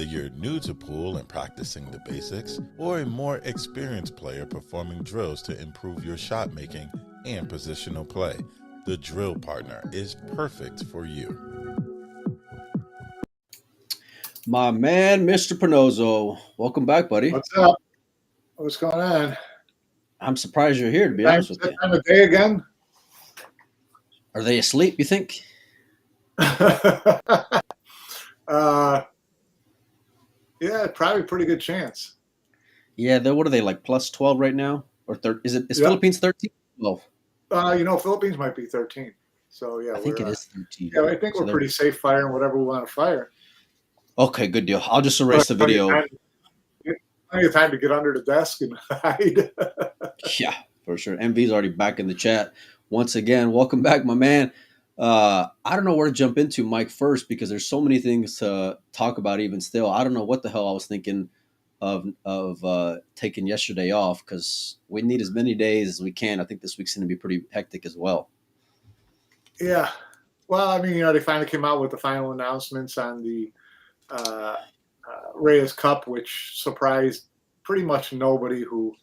you're new to pool and practicing the basics, or a more experienced player performing drills to improve your shot making and positional play, the Drill Partner is perfect for you. My man, Mr. Pernozzo. Welcome back, buddy. What's up? What's going on? I'm surprised you're here, to be honest with you. Time of day again? Are they asleep, you think? Yeah, probably pretty good chance. Yeah, what are they, like plus 12 right now? Or is Yep. Philippines 13? 12? Philippines might be 13. So, yeah. I think it is 13. Yeah, I think we're pretty safe firing whatever we want to fire. Okay, good deal. I'll just erase the video. Plenty of time to get under the desk and hide. Yeah, for sure. MV's already back in the chat. Once again, welcome back, my man. I don't know where to jump into, Mike, first, because there's so many things to talk about even still. I don't know what the hell I was thinking of taking yesterday off, because we need as many days as we can. I think this week's going to be pretty hectic as well. Yeah. Well, I mean, they finally came out with the final announcements on the Reyes Cup, which surprised pretty much nobody who,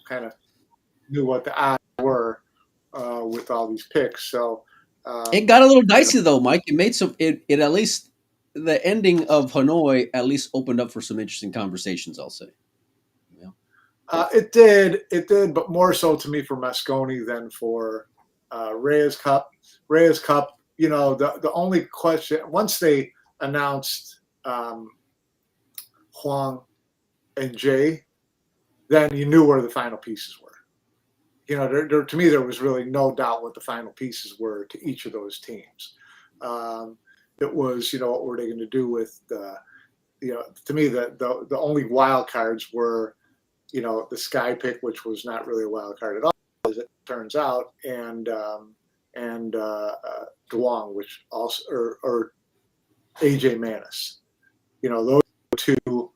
kind of knew what the odds were with all these picks. So it got a little dicey though, Mike. It made it at least the ending of Hanoi at least opened up for some interesting conversations, I'll say. Yeah. It did, but more so to me for Mosconi than for Reyes Cup. Reyes Cup, the only question once they announced Huang and Jay, then you knew where the final pieces were. To me, there was really no doubt what the final pieces were to each of those teams. It was, what were they going to do with the, to me, the only wild cards were, the Sky pick, which was not really a wild card at all, as it turns out, and Duong, which also, or AJ Manis. Those two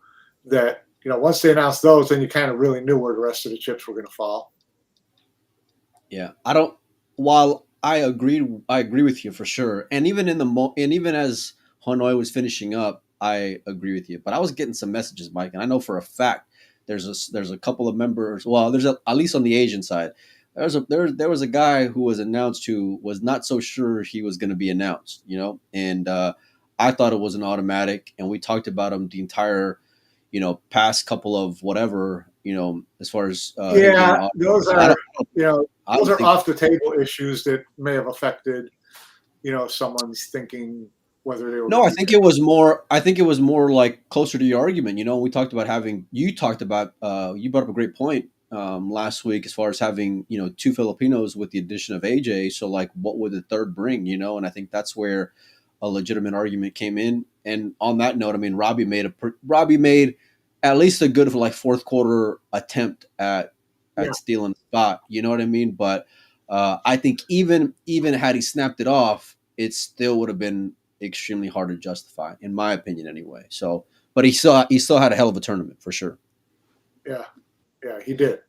that, once they announced those, then you kind of really knew where the rest of the chips were going to fall. Yeah, while I agree with you for sure. And even even as Hanoi was finishing up, I agree with you. But I was getting some messages, Mike, and I know for a fact there's a couple of members. Well, at least on the Asian side, there was a guy who was announced who was not so sure he was going to be announced. And I thought it was an automatic, and we talked about him the entire, past couple of whatever, as far as those are those are off the table issues that may have affected, someone's thinking whether they were. No, I think it was more like closer to your argument. We talked about you brought up a great point last week as far as having, two Filipinos with the addition of AJ. So like, what would the third bring, and I think that's where a legitimate argument came in. And on that note, I mean, Robbie made at least a good fourth quarter attempt at stealing the spot. You know what I mean? But I think even had he snapped it off, it still would have been extremely hard to justify, in my opinion, anyway. So, but he still had a hell of a tournament for sure. Yeah, he did.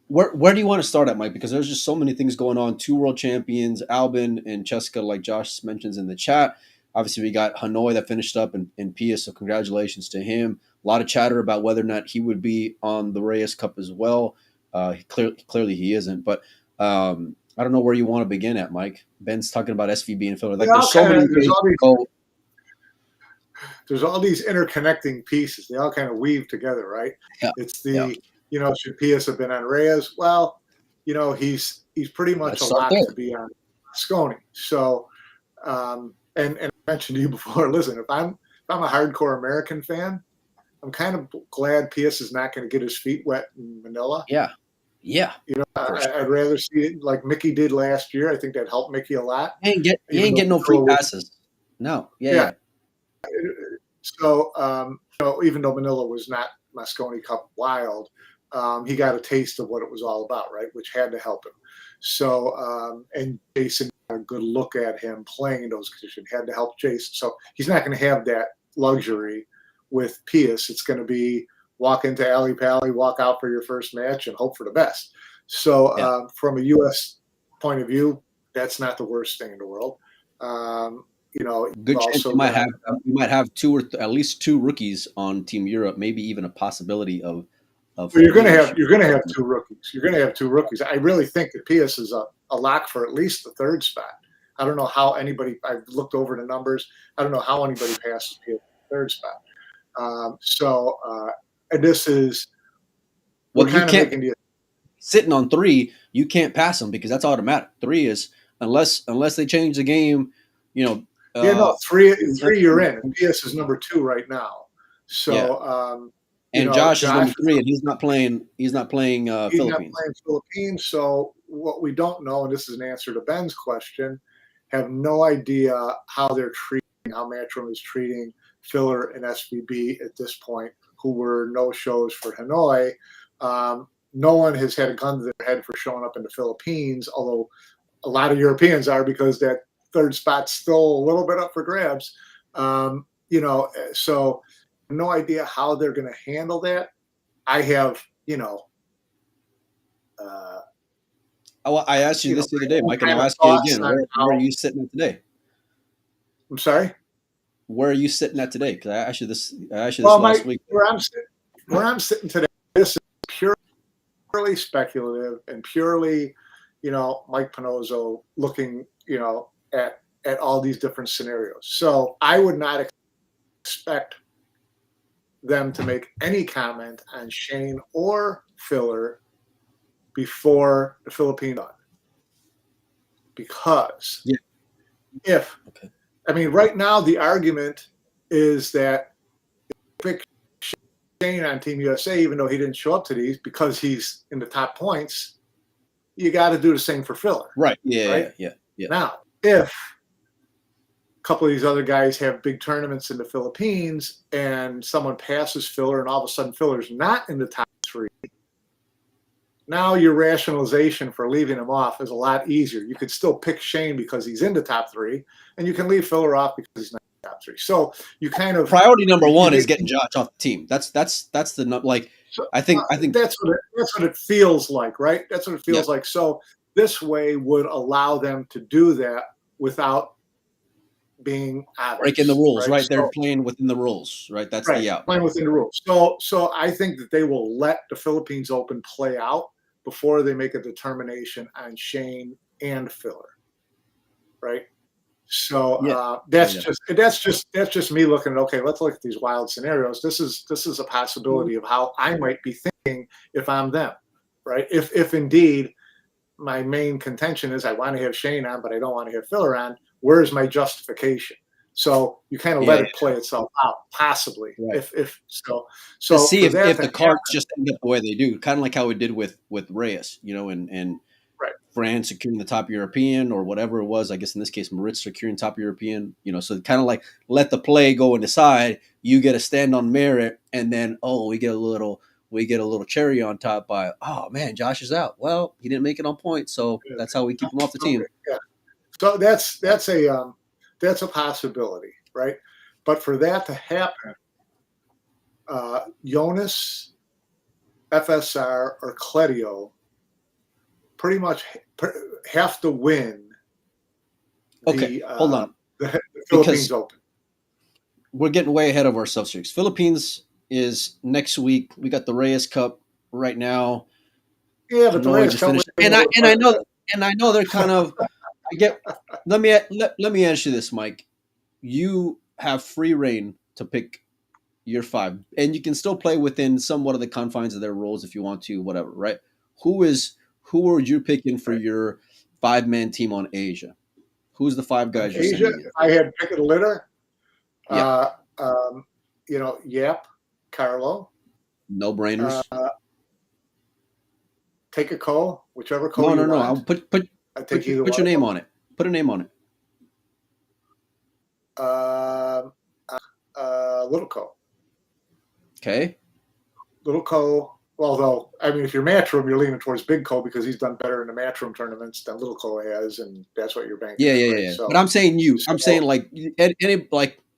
Where do you want to start at, Mike? Because there's just so many things going on. 2 world champions, Albin and Cheska, like Josh mentions in the chat. Obviously, we got Hanoi that finished up in Pia, so congratulations to him. A lot of chatter about whether or not he would be on the Reyes Cup as well. Clearly he isn't. But I don't know where you want to begin at, Mike. Ben's talking about SVB and Philly. There's all these interconnecting pieces. They all kind of weave together, right? Yeah. It's should Pius have been on Reyes? Well, he's pretty much a lot to be on Mosconi. So, and I mentioned to you before, listen, if I'm a hardcore American fan, I'm kind of glad Pius is not going to get his feet wet in Manila. Yeah. I'd rather see it like Mickey did last year. I think that helped Mickey a lot. He ain't getting no free passes. No. Yeah. So, even though Manila was not Mosconi Cup wild, he got a taste of what it was all about, right? Which had to help him. So, and Jason got a good look at him playing in those conditions, had to help Jason. So he's not going to have that luxury with Pius. It's going to be walk into Ali Pally, walk out for your first match, and hope for the best. So from a U.S. point of view, that's not the worst thing in the world. Good chance also you might have at least two rookies on Team Europe, maybe even a possibility of. Well, you're going to have two rookies. You're going to have two rookies. I really think that Pius is a lock for at least the third spot. I don't know how anybody. I've looked over the numbers. I don't know how anybody passes Pius the third spot. And this is well, you can't sitting on 3. You can't pass them because that's automatic. 3 is unless they change the game. 3 you're in. And Pius is number 2 right now. So. And Josh is number 3, and he's not playing. He's not playing Philippines. He's not playing Philippines. So what we don't know, and this is an answer to Ben's question, have no idea how they're treating, how Matchroom is treating Filler and SVB at this point, who were no shows for Hanoi. No one has had a gun to their head for showing up in the Philippines, although a lot of Europeans are, because that third spot's still a little bit up for grabs. So no idea how they're going to handle that. I have, I asked you this the other day, Mike, and I'll ask you again. Where are you sitting at today? I'm sorry? Where are you sitting at today? Because I asked you this last week. Where I'm sitting today, this is purely speculative and purely, Mike Pinozzo looking, at all these different scenarios. So I would not expect them to make any comment on Shane or Filler before the Philippine done. Because right now the argument is that pick Shane on Team USA, even though he didn't show up to these, because he's in the top points, you got to do the same for Filler. Right. Yeah. Now, if couple of these other guys have big tournaments in the Philippines and someone passes Filler and all of a sudden Filler's not in the top 3, now your rationalization for leaving him off is a lot easier. You could still pick Shane because he's in the top 3, and you can leave Filler off because he's not in the top 3. So you kind of priority number 1 is getting Josh off the team. That's the like. So, I think that's what it feels like, right? That's what it feels like. So this way would allow them to do that without being obvious, breaking the rules, right? They're playing within the rules, right? That's the out. Playing within the rules. So I think that they will let the Philippines Open play out before they make a determination on Shane and Filler, right? So that's just me looking at, okay, let's look at these wild scenarios. This is a possibility of how I might be thinking if I'm them, right? If indeed my main contention is I want to have Shane on, but I don't want to have Filler on, where's my justification? So you kind of let it play itself out, possibly. Right. If so to see if the cards just end up the way they do, kind of like how we did with Reyes, and France securing the top European or whatever it was. I guess in this case, Moritz securing top European. So kind of like let the play go and decide. You get a stand on merit, and then we get a little cherry on top by, oh man, Josh is out. Well, he didn't make it on point, so that's how we keep him off the team. Yeah. So that's a possibility, right? But for that to happen, Jonas, FSR, or Cledio pretty much have to win. Hold on. The Philippines Open. We're getting way ahead of ourselves here. Philippines is next week. We got the Reyes Cup right now. Yeah, but the Reyes Cup, and I know they're kind of. Let me ask you this, Mike. You have free reign to pick your 5, and you can still play within somewhat of the confines of their rules if you want to, whatever, right? Who are you picking for your 5-man team on Asia? Who's the 5 guys you're Asia? sending? I had picked a litter. Yeah. Yap, Carlo. No brainers. Take a call, whichever call. No. I'll put your name on it. Put a name on it. Little Co. Okay. Little Co. Although, if you're Matchroom, you're leaning towards Big Co because he's done better in the Matchroom tournaments than Little Co has, and that's what you're banking. Yeah. So, but I'm saying you. I'm saying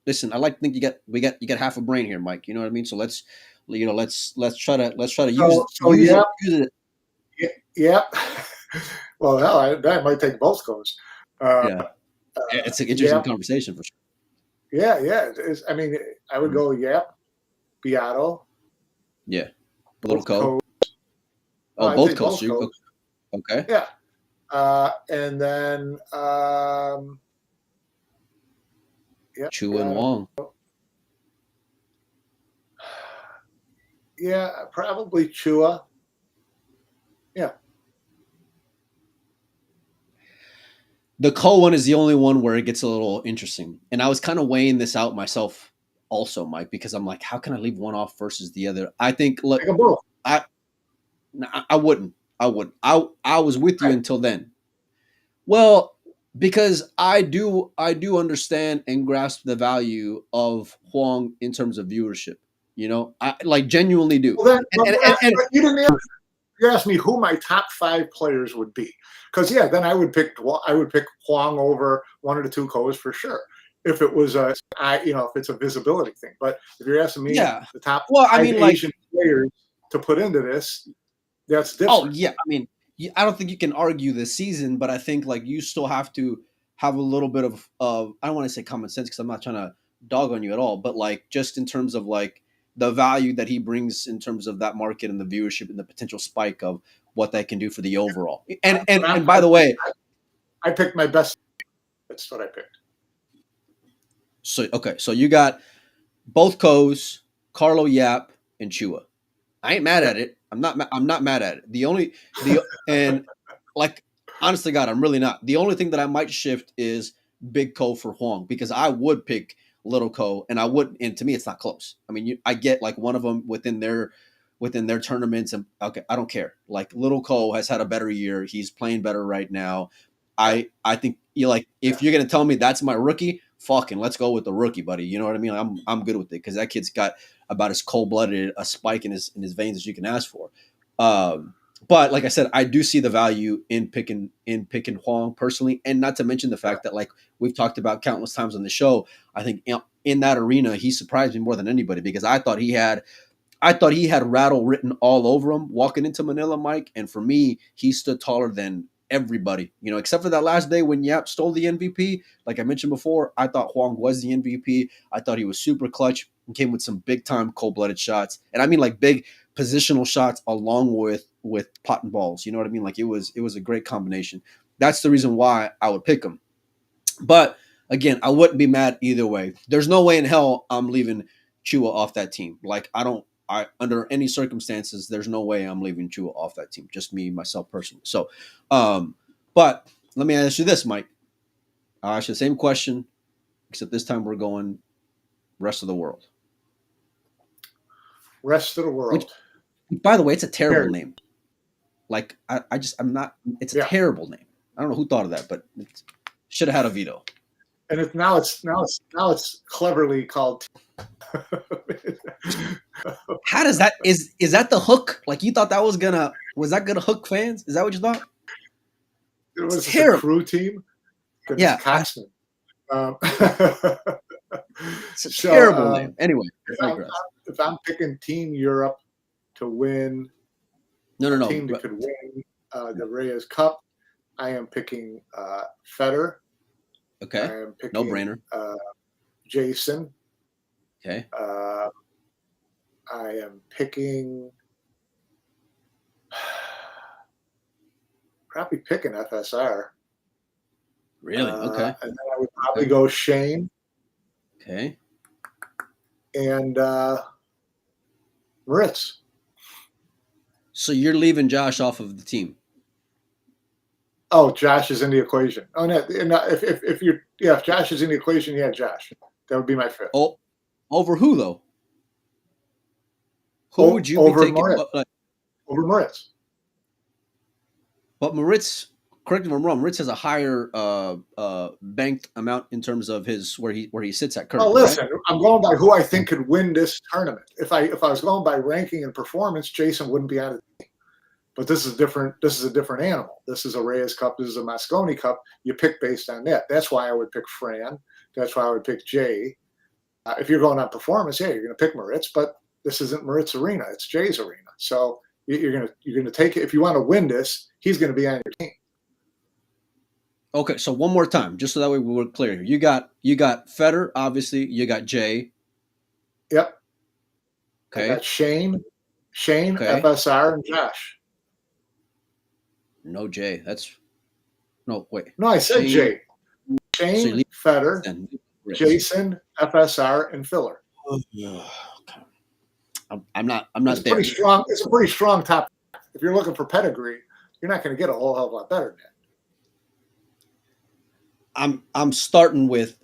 listen. I like to think you got half a brain here, Mike. You know what I mean? So let's try to use it. Yeah. Well, hell, that might take both goes. It's an interesting Yep. conversation for sure. Yeah. I mean, I would go Yap, Beato, Yeah, a little both co. codes. Oh, I'd both say coasts. both codes. Okay. Yeah. And then, Chu and Beato. Wong. Yeah, probably Chua. Yeah. The co one is the only one where it gets a little interesting, and I was kind of weighing this out myself, also, Mike, because I'm like, how can I leave one off versus the other? I think, look, Take them both. I wouldn't. I was with you Right. until then. Well, because I do understand and grasp the value of Huang in terms of viewership. I like genuinely do. Well, then, And but you didn't answer. You asked me who my top 5 players would be, because then I would pick Huang over one of the two co's for sure. If it was if it's a visibility thing. But if you're asking me yeah. the top Well, I 5 mean, like, Asian players to put into this, that's oh different. yeah, I mean, I don't think you can argue this season, but I think like you still have to have a little bit of I don't want to say common sense because I'm not trying to dog on you at all, but like just in terms of like the value that he brings in terms of that market and the viewership and the potential spike of what that can do for the overall. And by the way, I picked my best. That's what I picked. so you got both Co's, Carlo Yap, and Chua. I ain't mad at it. I'm not mad at it. And like honestly, God, I'm really not. The only thing that I might shift is Big Co for Huang because I would pick Little Co, and I would. And to me, it's not close. I mean, I get like one of them within their tournaments, and okay, I don't care. Like Little Co has had a better year. He's playing better right now. I think if you're gonna tell me that's my rookie, fucking let's go with the rookie, buddy. You know what I mean? I'm good with it because that kid's got about as cold blooded a spike in his veins as you can ask for. But like I said, I do see the value in picking Huang personally, and not to mention the fact that like we've talked about countless times on the show. I think in that arena he surprised me more than anybody because I thought he had rattle written all over him walking into Manila, Mike. And for me, he stood taller than everybody, except for that last day when Yap stole the MVP. Like I mentioned before, I thought Huang was the MVP. I thought he was super clutch and came with some big time cold blooded shots. And I mean like big positional shots along with pot and balls. You know what I mean? Like it was a great combination. That's the reason why I would pick him. But again, I wouldn't be mad either way. There's no way in hell I'm leaving Chua off that team. Like under any circumstances, there's no way I'm leaving Chua off that team. Just me, myself personally. So, but let me ask you this, Mike. I'll ask you the same question, except this time we're going rest of the world. Rest of the world. Which by the way, it's a terrible name. Like I'm not. It's a terrible name. I don't know who thought of that, but it should have had a veto. And now it's cleverly called. How does that is that the hook? Like you thought was that gonna hook fans? Is that what you thought? It was a crew team. Yeah, Coxman. It's a terrible name. Anyway, if I'm picking Team Europe to win, no, team that could win the Reyes Cup, I am picking Federer. Okay, I am picking no brainer. Jason. Okay. I am picking. Probably picking FSR. Really? Okay. And then I would probably go Shane. Okay. And Moritz. So you're leaving Josh off of the team? Oh, Josh is in the equation. Oh no! If Josh is in the equation, Josh. That would be my fifth. Oh, over who though? Who would you be taking? Moritz. Over Moritz. But Moritz, correct me if I'm wrong, Moritz has a higher banked amount in terms of where he sits at currently. Oh, listen, right? I'm going by who I think could win this tournament. If I was going by ranking and performance, Jason wouldn't be on the team. But this is different. This is a different animal. This is a Reyes Cup. This is a Mosconi Cup. You pick based on that. That's why I would pick Fran. That's why I would pick Jay. If you're going on performance, you're going to pick Moritz. But this isn't Moritz arena. It's Jay's arena. So you're going to take it. If you want to win this, he's going to be on your team. Okay, so one more time, just so that way we're clear here. You got Federer, obviously. You got Jay. Yep. I Okay. got Shane, Okay. FSR, and Josh. No Jay. That's no wait. No, I said Shane. Jay. So you Shane, leave Feder, then. Reyes. Jason, FSR, and Filler. Okay. I'm not It's there. pretty strong. It's a pretty strong top. If you're looking for pedigree, you're not going to get a whole hell of a lot better than that. I'm starting with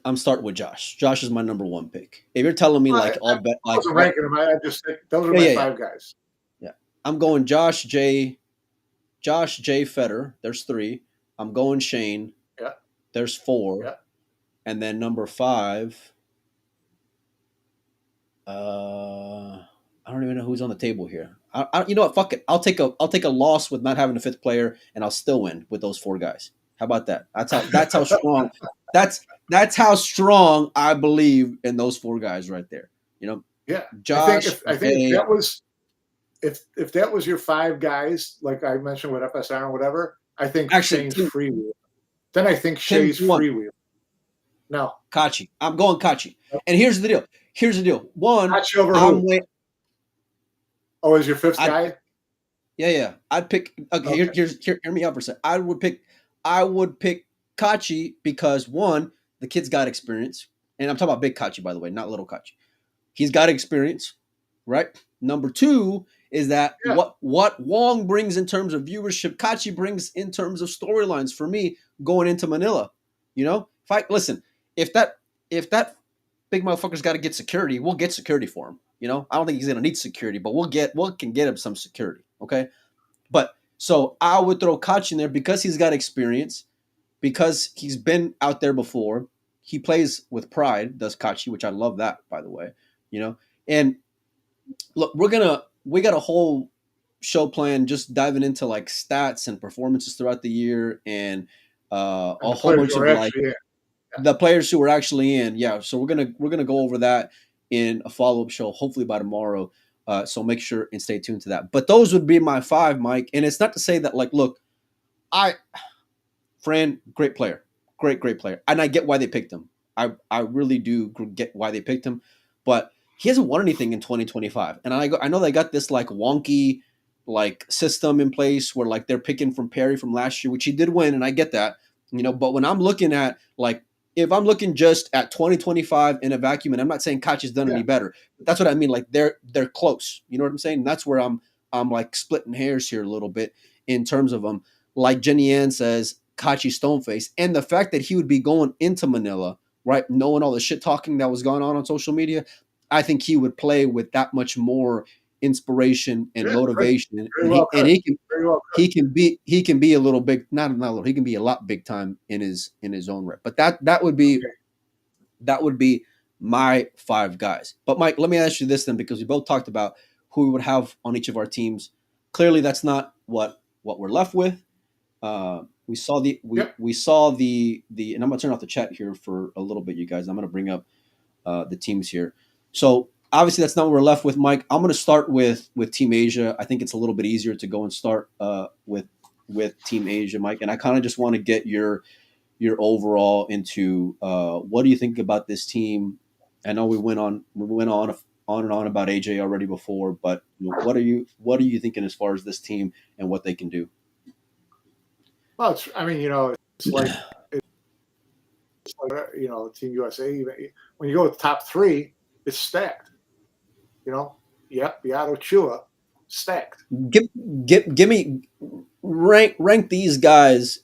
Josh. Josh is my number one pick. If you're telling me like I all bet like wasn't ranking them. I just think those are my five guys. Yeah. I'm going Josh, Jay, Federer. There's three. I'm going Shane. Yeah. There's four. Yeah. And then number five. I don't even know who's on the table here. You know what? Fuck it. I'll take a loss with not having a fifth player, and I'll still win with those four guys. How about that? That's how strong. That's how strong I believe in those four guys right there. You know. Yeah. Josh. I think if that was your five guys, like I mentioned with FSR and whatever, I think actually Shane's freewheel. Then I think Shay's freewheel. No. Kachi. I'm going Kachi. And here's the deal. One, Kachi over who? Oh, is your fifth guy? Yeah. I'd pick. Okay. Hear me out for a second. I would pick Kachi because one, the kid's got experience, and I'm talking about big Kachi, by the way, not little Kachi. He's got experience, right? Number two is that what Wong brings in terms of viewership, Kachi brings in terms of storylines for me going into Manila. You know, if that big motherfucker's got to get security, we'll get security for him. You know, I don't think he's gonna need security, but we can get him some security. Okay, but so I would throw Kachi in there because he's got experience, because he's been out there before. He plays with pride, does Kachi, which I love that, by the way. You know, and look, we got a whole show plan just diving into like stats and performances throughout the year and a whole bunch of like the players who were actually in. Yeah, so we're gonna go over that in a follow-up show, hopefully by tomorrow. So make sure and stay tuned to that. But those would be my five, Mike. And it's not to say that like, look, Fran, great player, great player, and I get why they picked him. I really do get why they picked him, but he hasn't won anything in 2025. And I know they got this like wonky like system in place where like they're picking from Perry from last year, which he did win, and I get that, you know. But when I'm looking at like, if I'm looking just at 2025 in a vacuum, and I'm not saying Kachi's done any better, but that's what I mean. Like they're close. You know what I'm saying? And that's where I'm like splitting hairs here a little bit in terms of them. Like Jenny Ann says, Kachi Stoneface, and the fact that he would be going into Manila, right, knowing all the shit talking that was going on social media, I think he would play with that much more inspiration and motivation, and he can be a little big, not a little, he can be a lot big time in his own right. But that would be my five guys. But Mike, let me ask you this then, because we both talked about who we would have on each of our teams. Clearly, that's not what we're left with. We saw the and I'm gonna turn off the chat here for a little bit, you guys. I'm gonna bring up the teams here. So obviously that's not what we're left with, Mike. I'm gonna start with Team Asia. I think it's a little bit easier to go and start with Team Asia, Mike. And I kind of just want to get your overall into what do you think about this team? I know we went on and on about AJ already before, but you know, what are you thinking as far as this team and what they can do? Well, it's like Team USA. When you go with the top three, it's stacked. You know, Beato Chua, stacked. Give me rank these guys,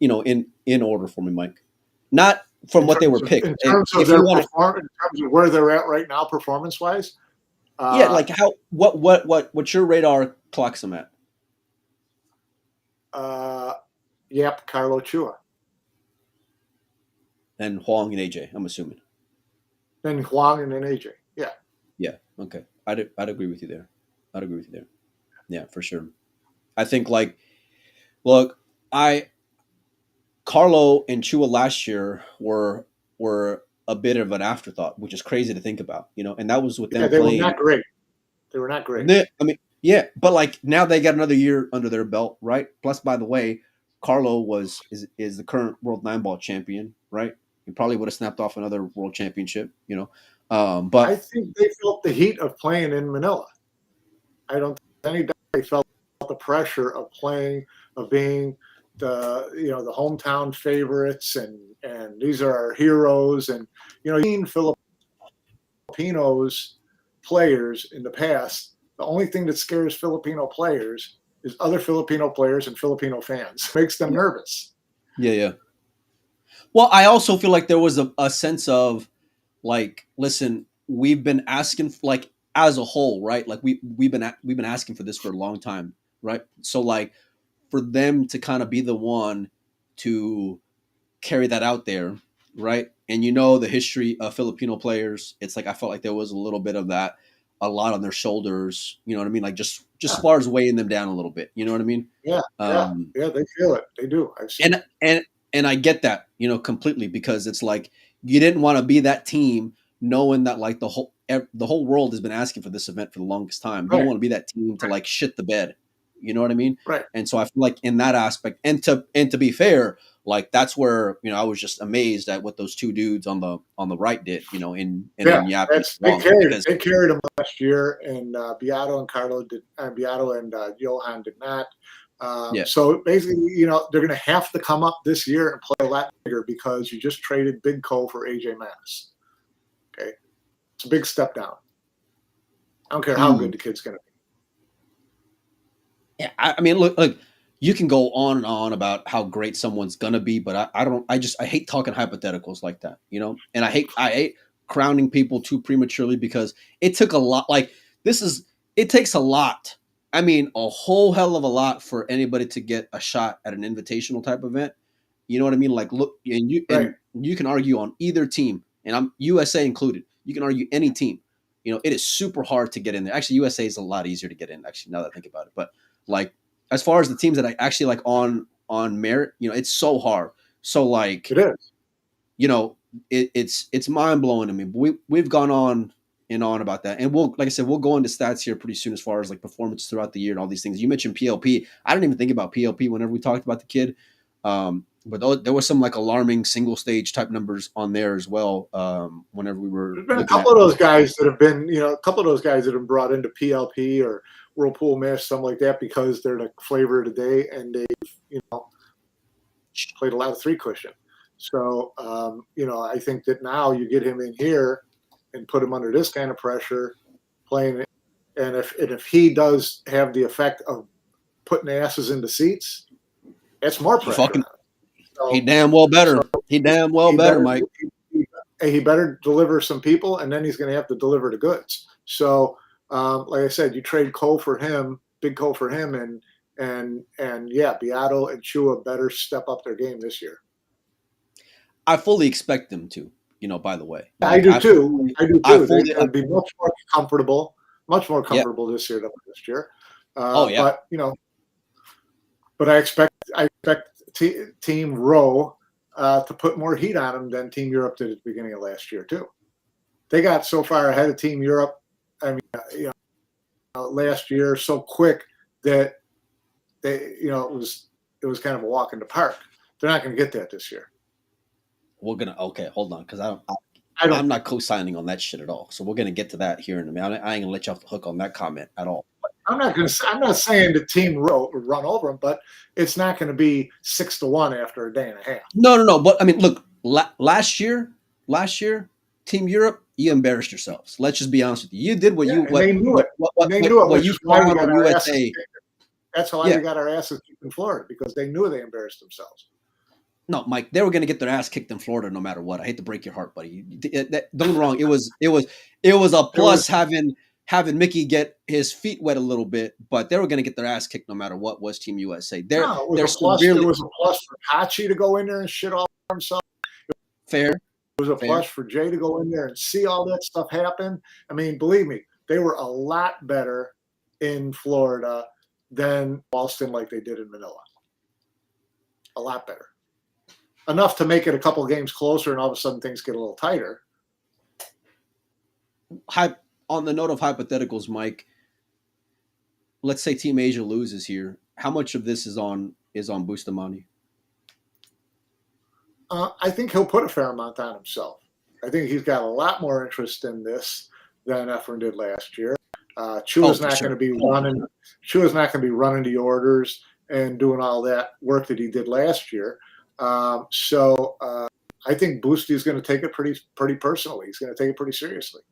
you know, in order for me, Mike. Not from what they were picked. In terms of where they're at right now, performance wise. Like how what's your radar clocks them at? Carlo Chua. And Huang and AJ, I'm assuming. Then Huang and then AJ. Yeah. Yeah. Okay. I'd agree with you there. Yeah, for sure. I think like, look, Carlo and Chua last year were a bit of an afterthought, which is crazy to think about, you know, and that was with them playing. They were not great. I mean, yeah, but like now they got another year under their belt, right? Plus, by the way, Carlo is the current world 9-ball champion, right? He probably would have snapped off another world championship, you know. I But think they felt the heat of playing in Manila. I don't think anybody felt the pressure of playing, of being the hometown favorites, and these are our heroes. And you've seen Filipinos players in the past. The only thing that scares Filipino players is other Filipino players and Filipino fans. Makes them nervous. yeah. Well, I also feel like there was a sense of like, listen, we've been asking, like, as a whole, right? Like we've been asking for this for a long time, right? So like for them to kind of be the one to carry that out there, right? And the history of Filipino players, it's like I felt like there was a little bit of that, a lot on their shoulders. You know what I mean? Like just as far as weighing them down a little bit. You know what I mean? Yeah, they feel it. They do. I've seen and I get that, completely, because it's like you didn't want to be that team knowing that like the whole world has been asking for this event for the longest time. You don't want to be that team to like shit the bed. You know what I mean? Right. And so I feel like in that aspect, and to be fair, like that's where I was just amazed at what those two dudes on the right did. They carried them last year, and Beato and Carlo did. Beato and Johan did not. So basically, they're going to have to come up this year and play a lot bigger because you just traded Big Co for AJ Manis. Okay, it's a big step down. I don't care how good the kid's going to be. Yeah, I mean, look, you can go on and on about how great someone's gonna be, but I hate talking hypotheticals like that, And I hate crowning people too prematurely, because it took a lot. Like it takes a lot. I mean, a whole hell of a lot for anybody to get a shot at an invitational type event. You know what I mean? Like, look, and you can argue on either team, and I'm USA included. You can argue any team. It is super hard to get in there. Actually, USA is a lot easier to get in. Actually, now that I think about it, but like as far as the teams that I actually like on merit, it's so hard. So like it is. It's mind blowing to me. But we've gone on and on about that, and we'll go into stats here pretty soon as far as like performance throughout the year and all these things. You mentioned PLP. I didn't even think about PLP whenever we talked about the kid, but there was some like alarming single stage type numbers on there as well. Whenever we were, there's been a couple of those guys that have been, brought into PLP or Whirlpool Miss, something like that, because they're the flavor of the day, and they've played a lot of three cushion. So I think that now you get him in here and put him under this kind of pressure, playing, and if he does have the effect of putting asses into seats, it's more pressure. He damn well better. He better, Mike. He better deliver some people, and then he's going to have to deliver the goods. So. Like I said, you trade Cole for him, Big Cole for him, and Beato and Chua better step up their game this year. I fully expect them to. By the way, I do too. They'll be much more comfortable this year than last year. But I expect Team Row to put more heat on them than Team Europe did at the beginning of last year too. They got so far ahead of Team Europe. I mean, last year so quick that it was kind of a walk in the park. They're not going to get that this year. Hold on, because I'm not co-signing on that shit at all. So we're gonna get to that here in a minute. I ain't gonna let you off the hook on that comment at all. I'm not saying the team run over them, but it's not going to be 6-1 after a day and a half. No. But I mean, look, last year, Team Europe, you embarrassed yourselves. Let's just be honest with you. You did what you. They knew it. They knew it. What you found on USA. That's why we got our asses kicked in Florida, because they knew they embarrassed themselves. No, Mike, they were going to get their ass kicked in Florida no matter what. I hate to break your heart, buddy. Don't get me wrong. It was a plus having Mickey get his feet wet a little bit, but they were going to get their ass kicked no matter what. Was Team USA? It was a plus for Hachi to go in there and shit all over himself. Fair. It was a plus for Jay to go in there and see all that stuff happen. I mean, believe me, they were a lot better in Florida than Boston, like they did in Manila. A lot better. Enough to make it a couple games closer, and all of a sudden things get a little tighter. On the note of hypotheticals, Mike, let's say Team Asia loses here. How much of this is on Bustamante? I think he'll put a fair amount on himself. I think he's got a lot more interest in this than Efren did last year. Chua's not going to be running. Chua's not going to be running the orders and doing all that work that he did last year. So I think Boosty is going to take it pretty personally. He's going to take it pretty seriously.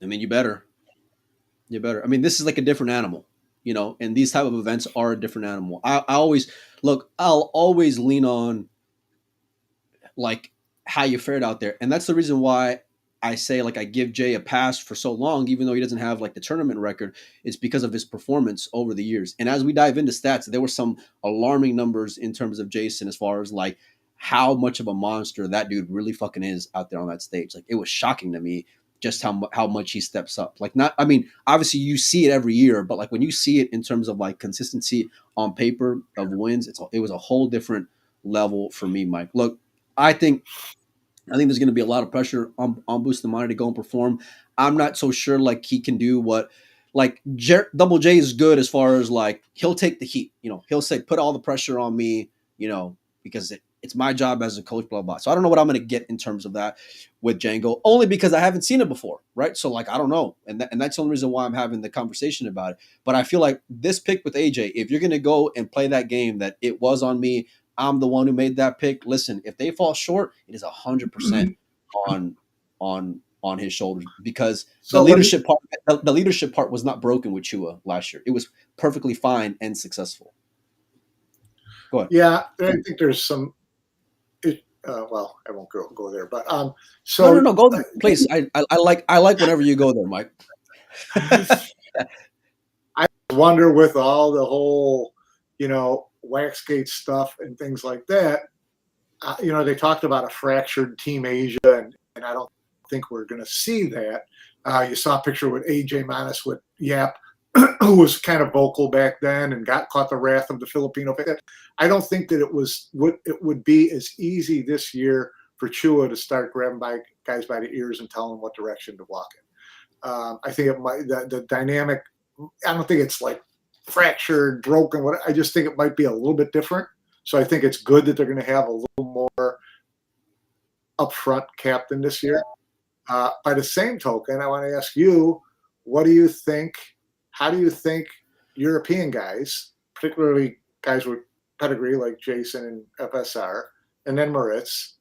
I mean, you better. You better. I mean, this is like a different animal, you know, and these type of events are a different animal. I always look. I'll always lean on like how you fared out there, and that's the reason why I say like I give Jay a pass for so long, even though he doesn't have like the tournament record. It's because of his performance over the years. And as we dive into stats, there were some alarming numbers in terms of Jason as far as like how much of a monster that dude really fucking is out there on that stage. Like it was shocking to me just how much he steps up. Like not, I mean, obviously you see it every year, but like when you see it in terms of like consistency on paper of wins, it was a whole different level for me, Mike. Look, I think there's going to be a lot of pressure on Bustamante to go and perform. I'm not so sure like he can do what like Double J is good as far as like he'll take the heat. You know, he'll say put all the pressure on me. You know, because it's my job as a coach. Blah blah. So I don't know what I'm going to get in terms of that with Django, only because I haven't seen it before, right? So like I don't know, and that's the only reason why I'm having the conversation about it. But I feel like this pick with AJ, if you're going to go and play that game that it was on me. I'm the one who made that pick. Listen, if they fall short, it is 100% on his shoulders because the leadership part was not broken with Chua last year. It was perfectly fine and successful. Go ahead. Yeah, I think there's some. Well, I won't go there, but so no, go there, please. I like whenever you go there, Mike. I wonder with all the whole, Waxgate stuff and things like that. They talked about a fractured Team Asia, and I don't think we're going to see that. You saw a picture with AJ Manis with Yap, who was kind of vocal back then and caught the wrath of the Filipino. I don't think that it would be as easy this year for Chua to start grabbing guys by the ears and telling them what direction to walk in. I think it might the dynamic. I don't think it's like fractured, broken. I just think it might be a little bit different. So I think it's good that they're going to have a little more upfront captain this year. By the same token, I want to ask you, what do you think? How do you think European guys, particularly guys with pedigree like Jason and FSR, and then Moritz,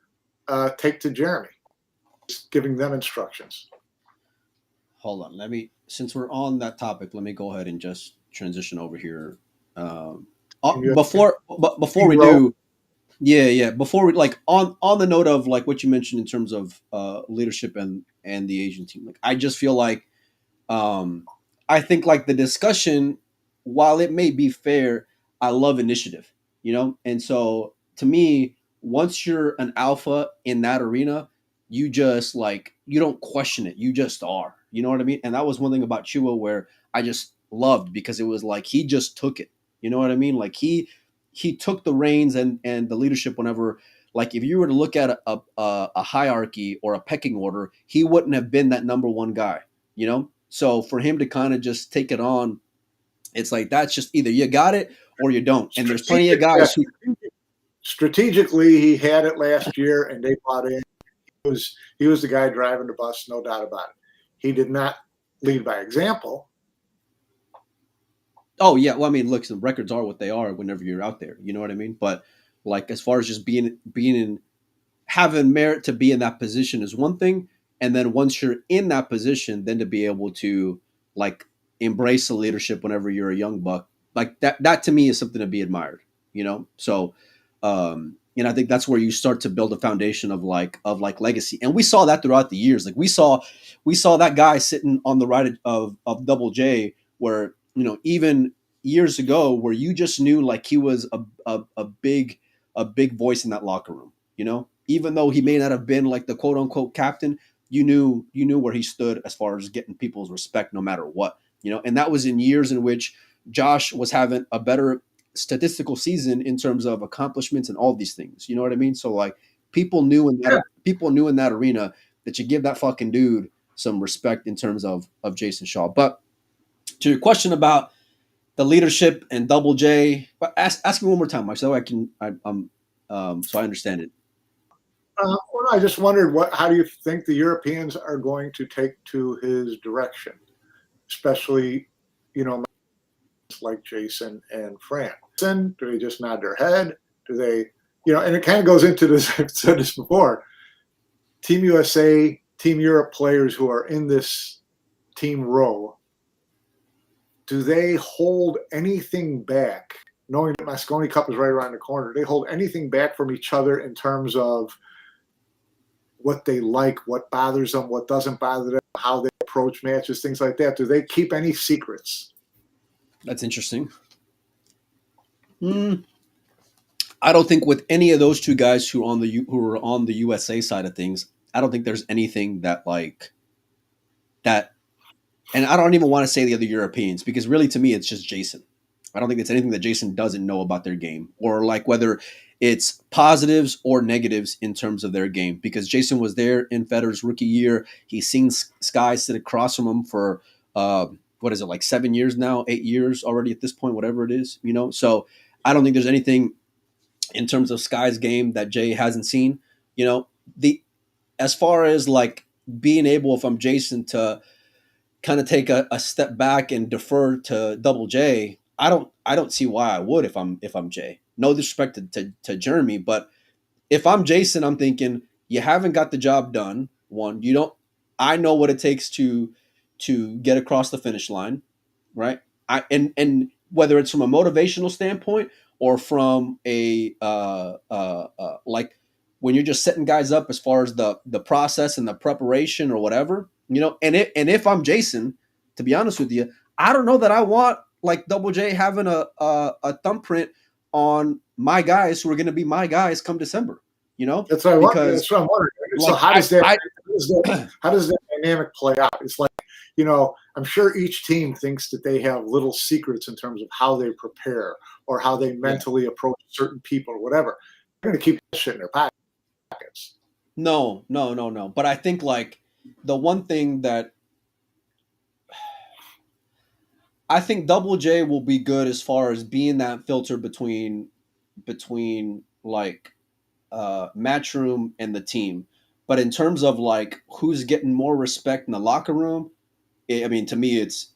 take to Jeremy, just giving them instructions? Hold on, since we're on that topic, let me go ahead and just transition over here. Before we do, before we like on the note of like what you mentioned in terms of leadership and the Asian team, like I just feel like I think like the discussion, while it may be fair, I love initiative, and so to me, once you're an alpha in that arena, you just like you don't question it, you just are. You know what I mean? And that was one thing about Chua where I just loved because it was like he just took it. You know what I mean? Like he took the reins and the leadership whenever, like if you were to look at a hierarchy or a pecking order, he wouldn't have been that number one guy, So for him to kind of just take it on, it's like that's just either you got it or you don't. And there's plenty of guys who strategically he had it last year and they bought in. He was the guy driving the bus, no doubt about it. He did not lead by example. Oh yeah, well I mean, look, the records are what they are whenever you're out there. You know what I mean? But like as far as just being in having merit to be in that position is one thing, and then once you're in that position, then to be able to like embrace the leadership whenever you're a young buck, like that to me is something to be admired. So I think that's where you start to build a foundation of legacy, and we saw that throughout the years. Like we saw that guy sitting on the right of Double J, where even years ago, where you just knew like he was a big voice in that locker room. Even though he may not have been like the quote unquote captain, you knew where he stood as far as getting people's respect no matter what. And that was in years in which Josh was having a better statistical season in terms of accomplishments and all these things. You know what I mean? So like people knew in that arena that you give that fucking dude some respect in terms of Jason Shaw. But to your question about the leadership and Double J, but ask me one more time, Mike, so I can. I'm So I understand it. Well, I just wondered how do you think the Europeans are going to take to his direction, especially, like Jason and Fran. Do they just nod their head? Do they, and it kind of goes into this, I've said this before, Team USA, Team Europe players who are in this team row, do they hold anything back, knowing that Mosconi Cup is right around the corner? Do they hold anything back from each other in terms of what they like, what bothers them, what doesn't bother them, how they approach matches, things like that? Do they keep any secrets? That's interesting. I don't think with any of those two guys who are on the USA side of things, I don't think there's anything that like that. And I don't even want to say the other Europeans, because really to me it's just Jason. I don't think it's anything that Jason doesn't know about their game, or like whether it's positives or negatives in terms of their game, because Jason was there in Federer's rookie year. He's seen Sky sit across from him for what is it, like 7 years now, 8 years already at this point, whatever it is, So I don't think there's anything in terms of Sky's game that Jay hasn't seen. The as far as like being able, if I'm Jason, to kind of take a step back and defer to Double J, I don't see why I would if I'm Jay. No disrespect to Jeremy, but if I'm Jason, I'm thinking you haven't got the job done. One, you don't. I know what it takes to get across the finish line, right? And whether it's from a motivational standpoint or from a like when you're just setting guys up as far as the process and the preparation or whatever, And if I'm Jason, to be honest with you, I don't know that I want like Double J having a thumbprint on my guys who are going to be my guys come December. That's what I wonder. That's what I'm wondering. So like, how does that dynamic play out? It's like, I'm sure each team thinks that they have little secrets in terms of how they prepare or how they mentally approach certain people or whatever. They're going to keep that shit in their pockets. No. But I think like the one thing that I think Double J will be good as far as being that filter between like Matchroom and the team. But in terms of like who's getting more respect in the locker room, I mean, to me, it's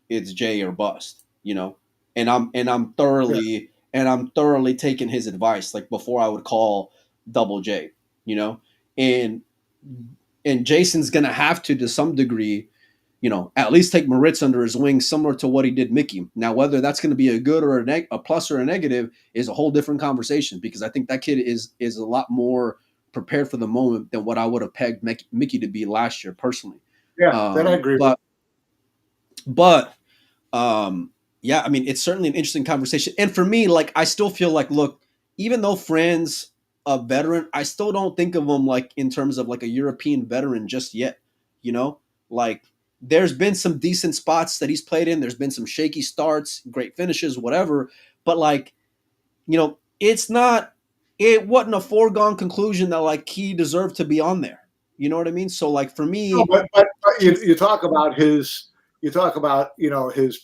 Jay or bust, And I'm thoroughly taking his advice. Like before, I would call Double J, and Jason's gonna have to some degree, at least take Moritz under his wing, similar to what he did Mickey. Now, whether that's going to be a good or a plus or a negative is a whole different conversation, because I think that kid is a lot more prepared for the moment than what I would have pegged Mickey to be last year personally. Yeah, that I agree with. But yeah, I mean, it's certainly an interesting conversation. And for me, like, I still feel like, look, even though Fran's a veteran, I still don't think of him like in terms of like a European veteran just yet. Like there's been some decent spots that he's played in. There's been some shaky starts, great finishes, whatever. But like, it wasn't a foregone conclusion that like he deserved to be on there. You know what I mean? So like for me, no, but you talk about his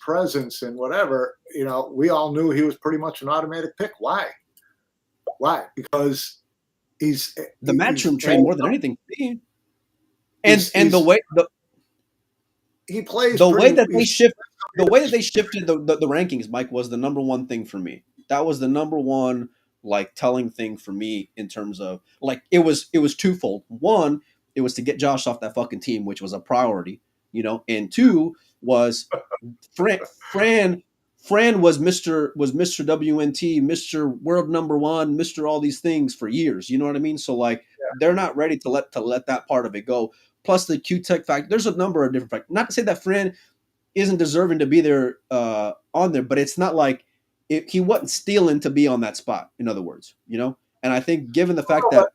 presence and whatever. We all knew he was pretty much an automatic pick. Why? Because he's the Matchroom train more than anything. And the way he plays, the way that they shifted the rankings, Mike, was the number one thing for me. That was the number one like telling thing for me in terms of like it was twofold. One, it was to get Josh off that fucking team, which was a priority, and two was Fran was Mr. WNT, Mr. World Number One, Mr. all these things for years. You know what I mean? So like they're not ready to let that part of it go. Plus the Q-Tech fact, there's a number of different factors. Not to say that Fran isn't deserving to be there on there, but it's not like he wasn't stealing to be on that spot. In other words, And I think given the fact that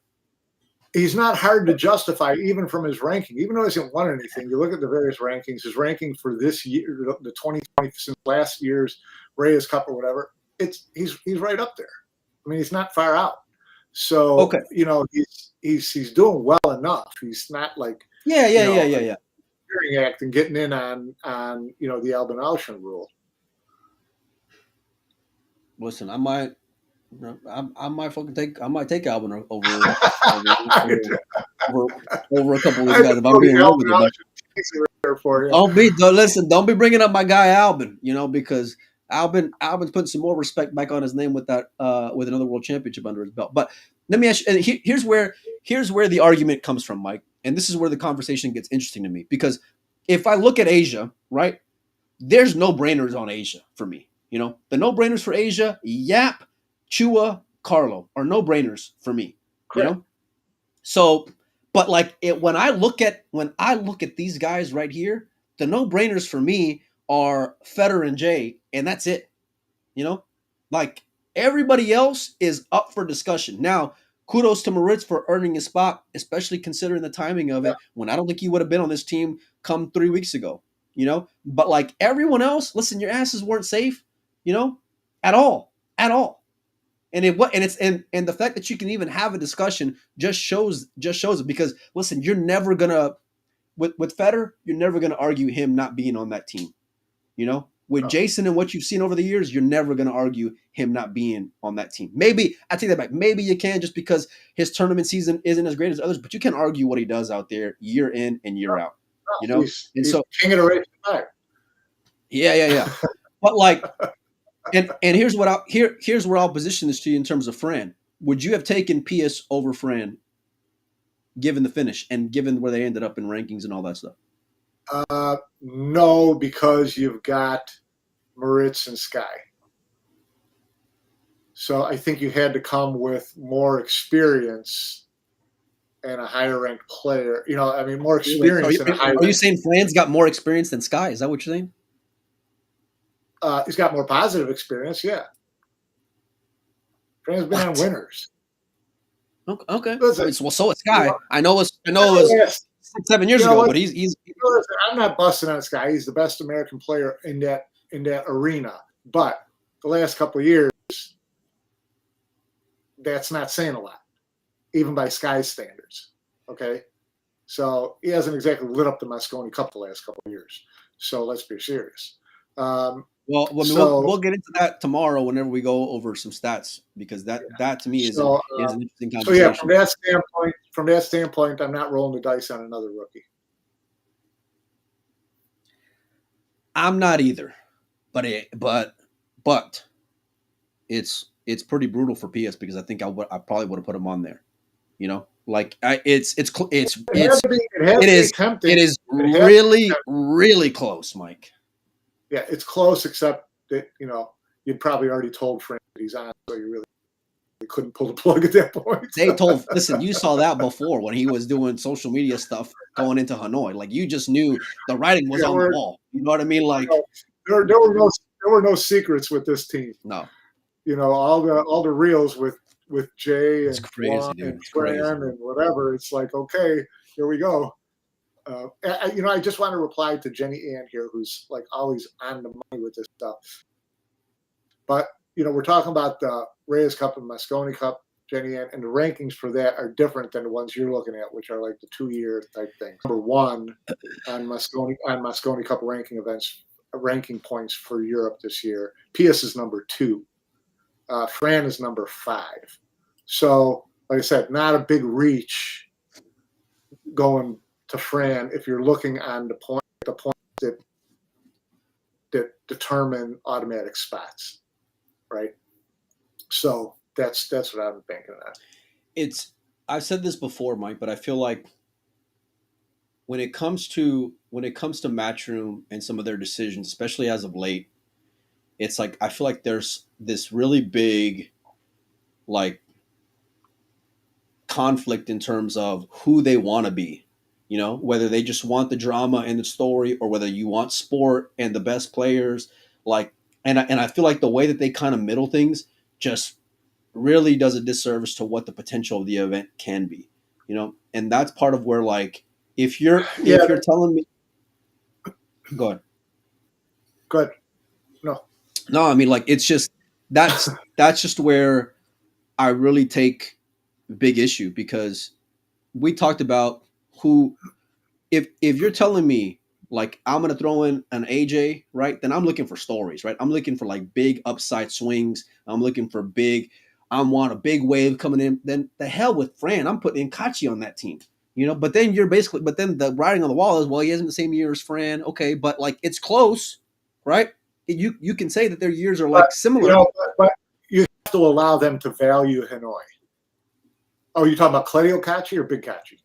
he's not hard to justify, even from his ranking, even though he hasn't won anything. You look at the various rankings, his ranking for this year, the 2020, since last year's Reyes Cup or whatever, he's right up there. I mean, he's not far out. So, okay. He's doing well enough. He's not like act and getting in on the Albin Alshin rule. Listen, I might I might take Alvin over, over a couple of these I guys if I'm being real with you. there for you. Don't be bringing up my guy Albin, because Albin's putting some more respect back on his name with that with another world championship under his belt. But let me ask you, and here's where the argument comes from, Mike, and this is where the conversation gets interesting to me, because if I look at Asia, right, there's no brainers on Asia for me. The no brainers for Asia, Yap, Chua, Carlo are no brainers for me. Correct. So, but like when I look at these guys right here, the no brainers for me are Federer and Jay, and that's it. Like everybody else is up for discussion. Now, kudos to Moritz for earning his spot, especially considering the timing of it. When I don't think he would have been on this team come 3 weeks ago. But like everyone else, listen, your asses weren't safe. At all. And the fact that you can even have a discussion just shows it, because listen, you're never gonna with Federer, you're never gonna argue him not being on that team. With Jason and what you've seen over the years, you're never gonna argue him not being on that team. Maybe I take that back. Maybe you can, just because his tournament season isn't as great as others, but you can argue what he does out there year in and year out. He's king of the race tonight. Yeah. But like. And here's where I'll position this to you in terms of Fran. Would you have taken Pius over Fran, given the finish and given where they ended up in rankings and all that stuff? No, because you've got Moritz and Sky. So I think you had to come with more experience and a higher ranked player. More experience. Are you saying Fran's got more experience than Sky? Is that what you're saying? He's got more positive experience, yeah. Fran's been on winners. Okay. Well, so is Sky. I know it was 6-7 years ago, but he's. I'm not busting on Sky. He's the best American player in that arena. But the last couple of years, that's not saying a lot, even by Sky's standards. Okay, so he hasn't exactly lit up the Mosconi Cup the last couple of years. So let's be serious. We'll get into that tomorrow whenever we go over some stats, because that to me is an interesting conversation. So yeah, from that standpoint, I'm not rolling the dice on another rookie. I'm not either, but it's pretty brutal for PS, because I think I probably would have put him on there. It is really close, Mike. Yeah, it's close, except that you'd probably already told Frank that he's on, so you really couldn't pull the plug at that point. Listen, you saw that before when he was doing social media stuff going into Hanoi. Like, you just knew the writing was on the wall. You know what I mean? Like, there were no secrets with this team. No. All the reels with Jay and crazy, and Fran and whatever. It's like, okay, here we go. I just want to reply to Jenny Ann here, who's like always on the money with this stuff. But we're talking about the Reyes Cup and Mosconi Cup, Jenny Ann, and the rankings for that are different than the ones you're looking at, which are like the 2-year type things. Number 1 on Mosconi Cup ranking points for Europe this year. PS is number 2. Fran is number 5. So, like I said, not a big reach going to Fran if you're looking on the points that determine automatic spots, right? So that's what I'm thinking of. I've said this before, Mike, but I feel like when it comes to Matchroom and some of their decisions, especially as of late, it's like I feel like there's this really big like conflict in terms of who they want to be. Whether they just want the drama and the story, or whether you want sport and the best players. Like, and I feel like the way that they kind of middle things just really does a disservice to what the potential of the event can be. And that's part of where, like, if you're telling me, go ahead. Good. No, I mean, like, it's just that's just where I really take big issue, because we talked about who, if you're telling me like I'm gonna throw in an AJ, right, then I'm looking for stories, right? I'm looking for like big upside swings. I'm looking for big I want a big wave coming in. Then the hell with Fran. I'm putting in Kachi on that team. But then but then the writing on the wall is, well, he isn't the same year as Fran. Okay, but like it's close, right? You can say that their years are like similar. But you have to allow them to value Hanoi. Oh, you're talking about Claudio Kachi or Big Kachi?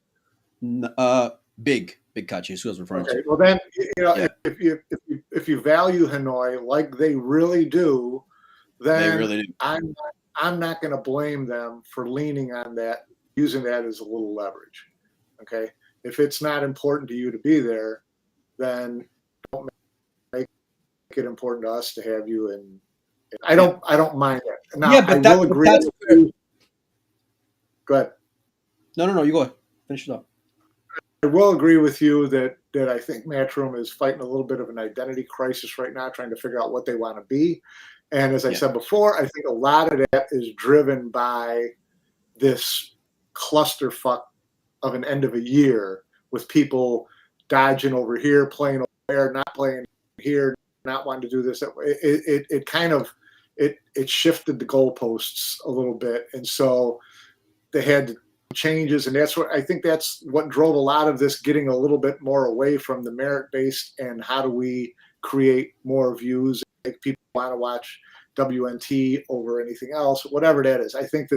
Big Kachi. Who I was referring to. Well then, if you value Hanoi like they really do, then they really do. I'm not going to blame them for leaning on that, using that as a little leverage. Okay, if it's not important to you to be there, then don't make it important to us to have you. And I don't mind that. Now, yeah, but I will agree with you. Go ahead. No, you go ahead. Finish it up. I will agree with you that I think Matchroom is fighting a little bit of an identity crisis right now, trying to figure out what they want to be. And as I said before, I think a lot of that is driven by this clusterfuck of an end of a year with people dodging over here, playing over there, not playing here, not wanting to do this. It kind of shifted the goalposts a little bit, and so they had changes, and that's what drove a lot of this getting a little bit more away from the merit-based and how do we create more views, make people want to watch WNT over anything else, whatever that is. I think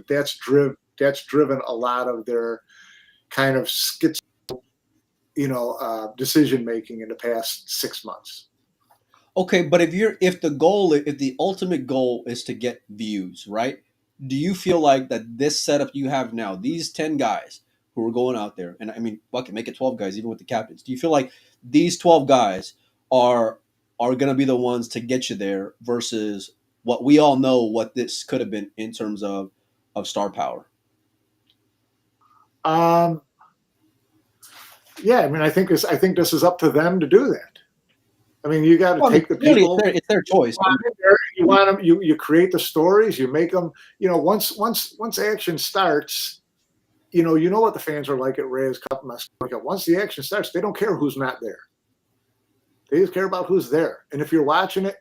that's driven a lot of their kind of schizo, decision making in the past 6 months. Okay, but if the ultimate goal is to get views, right? Do you feel like that this setup you have now, these 10 guys who are going out there, and I mean, fuck it, make it 12 guys, even with the captains. Do you feel like these 12 guys are going to be the ones to get you there versus what we all know what this could have been in terms of star power? Yeah, I mean, I think this is up to them to do that. I mean, you got to take the people. It's their choice. You want them. You create the stories. You make them. Once action starts, you know what the fans are like at Reyes Cup. Once the action starts, they don't care who's not there. They just care about who's there. And if you're watching it,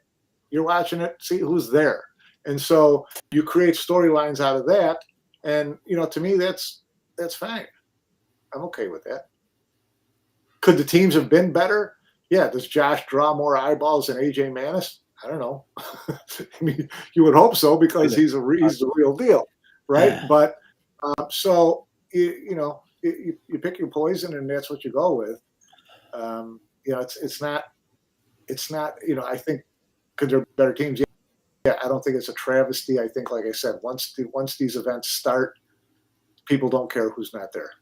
see who's there. And so you create storylines out of that. And to me, that's fine. I'm okay with that. Could the teams have been better? Yeah. Does Josh draw more eyeballs than AJ Manis? I don't know. I mean, you would hope so because he's the real deal, right? Yeah. But so you pick your poison and that's what you go with. It's not. I think could there be better teams? Yeah. I don't think it's a travesty. I think, like I said, once these events start, people don't care who's not there.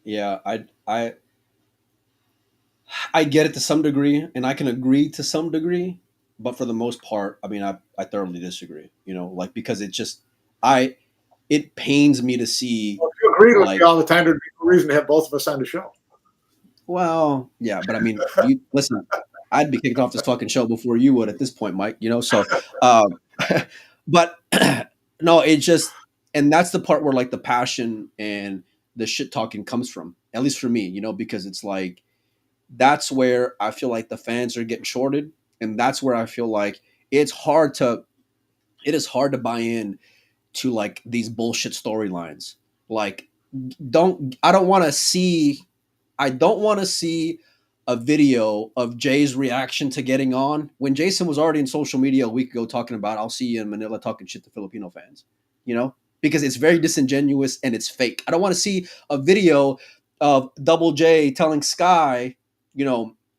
Yeah, I get it to some degree, and I can agree to some degree, but for the most part, I mean, I thoroughly disagree. Because it pains me to see. Well, if you agree with me all the time, there'd be no reason to have both of us on the show. Well, yeah, but I mean, listen, I'd be kicked off this fucking show before you would at this point, Mike. So, but no, it just, and that's the part where like the passion and the shit talking comes from, at least for me, because it's like, that's where I feel like the fans are getting shorted. And that's where I feel like it is hard to buy in to like these bullshit storylines. Like, I don't want to see a video of Jay's reaction to getting on when Jason was already in social media a week ago talking about, I'll see you in Manila talking shit to Filipino fans, because it's very disingenuous and it's fake. I don't want to see a video of Double J telling Sky,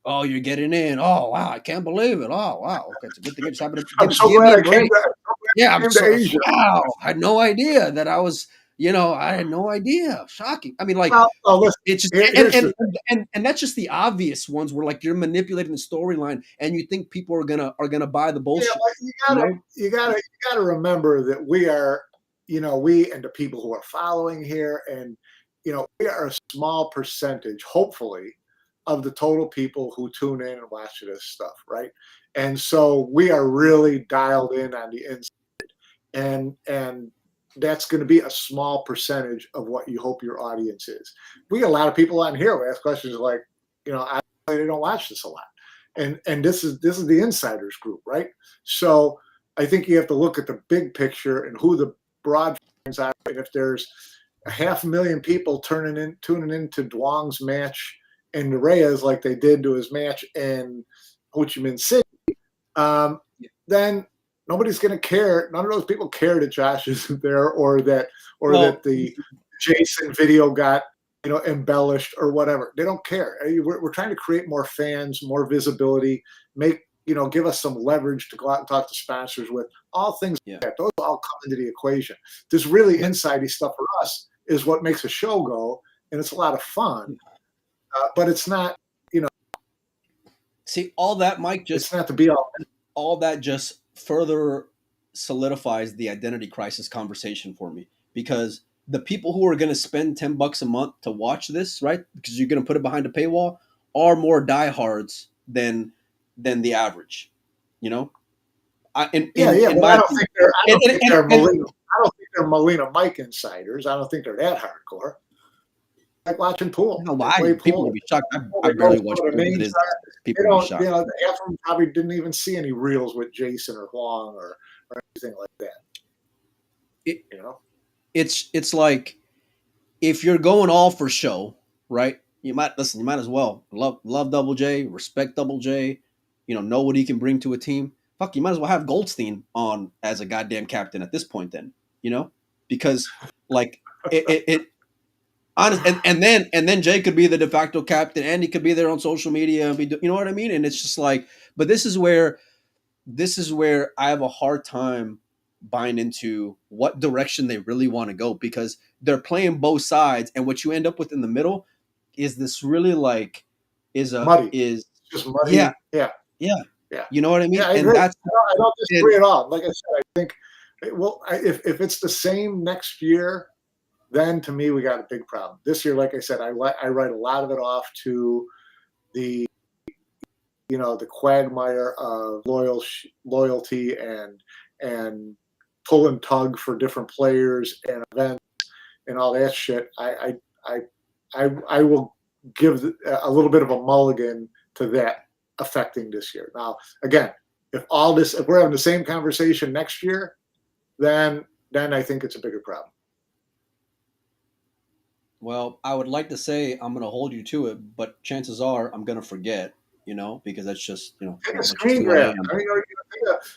oh, you're getting in. Oh, wow, I can't believe it. Oh, wow. Okay, it's a good thing it just happened. I'm so glad I came to Asia. Wow, I had no idea that I was, I had no idea. Shocking. I mean, like, it's just, and that's just the obvious ones where like you're manipulating the storyline and you think people are gonna buy the bullshit. Yeah, you gotta remember that we are, we and the people who are following here, and we are a small percentage, hopefully, of the total people who tune in and watch this stuff, right? And so we are really dialed in on the inside, and that's going to be a small percentage of what you hope your audience is. We get a lot of people on here who ask questions like, they don't watch this a lot, and this is the insiders group, right? So I think you have to look at the big picture and who the broad fans are. And if there's 500,000 people tuning into Duong's match in the Reyes like they did to his match in Ho Chi Minh City, then nobody's going to care. None of those people care that Josh isn't there, or that the Jason video got embellished or whatever. They don't care. We're trying to create more fans, more visibility, give us some leverage to go out and talk to sponsors with, all things like that. Those all come into the equation. This really insidey stuff for us is what makes a show go, and it's a lot of fun. But it's not, See, all that, Mike, it's not to be all that just further solidifies the identity crisis conversation for me, because the people who are going to spend $10 a month to watch this, right, because you're going to put it behind a paywall, are more diehards than the average, I don't think they're Molina Mike insiders. I don't think they're that hardcore. Like watching pool. No, people will be shocked. I barely watch pool. People will be shocked. Half of them probably didn't even see any reels with Jason or Huang or anything like that. It's like, if you're going all for show, right? You might as well love Double J, respect Double J, know what he can bring to a team. Fuck, you might as well have Goldstein on as a goddamn captain at this point then, because like it honest, and then Jay could be the de facto captain, and he could be there on social media and be, you know what I mean? And it's just like, but this is where I have a hard time buying into what direction they really want to go, because they're playing both sides, and what you end up with in the middle is this really muddy. Just muddy. Yeah. You know what I mean? Yeah, I agree. I don't disagree at all. Like I said, I think if it's the same next year, then to me we got a big problem. This year, like I said, I write a lot of it off to the the quagmire of loyalty and pull and tug for different players and events and all that shit. I will give a little bit of a mulligan to that affecting this year. Now, again, if we're having the same conversation next year, then I think it's a bigger problem. Well, I would like to say I'm going to hold you to it, but chances are I'm going to forget, because that's just, Take a screen grab.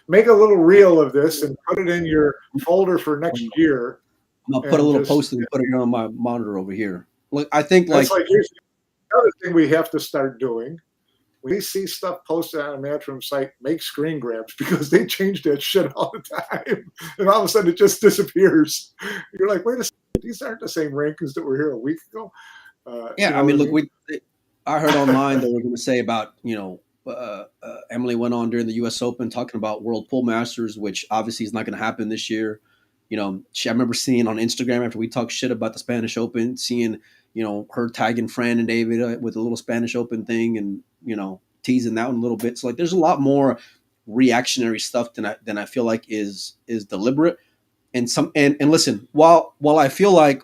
Make a little reel of this and put it in your folder for next year. I'm going to put a little post and put it on my monitor over here. Look, I think here's another thing we have to start doing. When you see stuff posted on a Matchroom site, make screen grabs, because they change that shit all the time. And all of a sudden it just disappears. You're like, wait a second, these aren't the same rankings that were here a week ago. Look, I heard online they were going to say about, Emily went on during the U.S. Open talking about World Pool Masters, which obviously is not going to happen this year. I remember seeing on Instagram after we talked shit about the Spanish Open, seeing, her tagging Fran and David with a little Spanish Open thing and, teasing that one a little bit. So like, there's a lot more reactionary stuff than I feel like is deliberate. And listen, while I feel like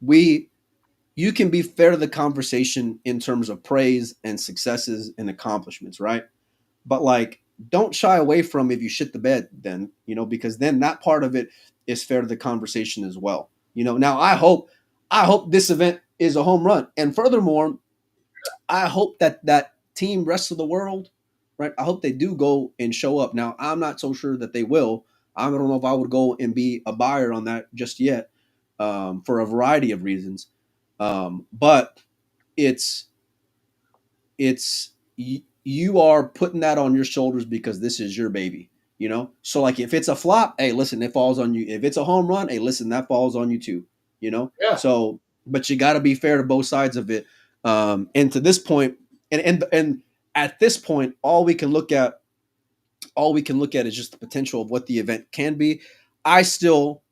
you can be fair to the conversation in terms of praise and successes and accomplishments, right? But like, don't shy away from if you shit the bed then, because then that part of it is fair to the conversation as well. Now I hope this event is a home run. And furthermore, I hope that team rest of the world, right? I hope they do go and show up. Now, I'm not so sure that they will. I don't know if I would go and be a buyer on that just yet, for a variety of reasons. But you are putting that on your shoulders because this is your baby, So like, if it's a flop, hey, listen, it falls on you. If it's a home run, hey, listen, that falls on you too, Yeah. So, but you got to be fair to both sides of it. And to this point, and at this point, all we can look at is just the potential of what the event can be. I still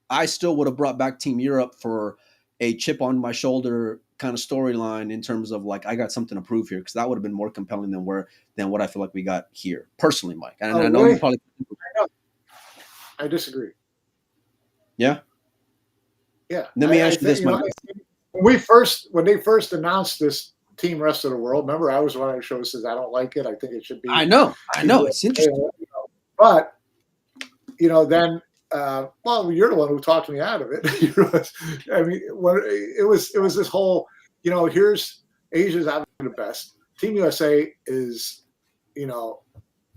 would have brought back Team Europe for a chip on my shoulder kind of storyline in terms of like, I got something to prove here, because that would have been more compelling than what I feel like we got here personally, Mike. And I know you probably. I disagree. Yeah. Yeah. Let me ask you this, Mike. When they first announced this team rest of the world, remember I was one of the shows says I don't like it. I think it should be. I know. It's interesting. But then well, you're the one who talked me out of it. I mean, it was this whole, here's Asia's obviously the best. Team USA is,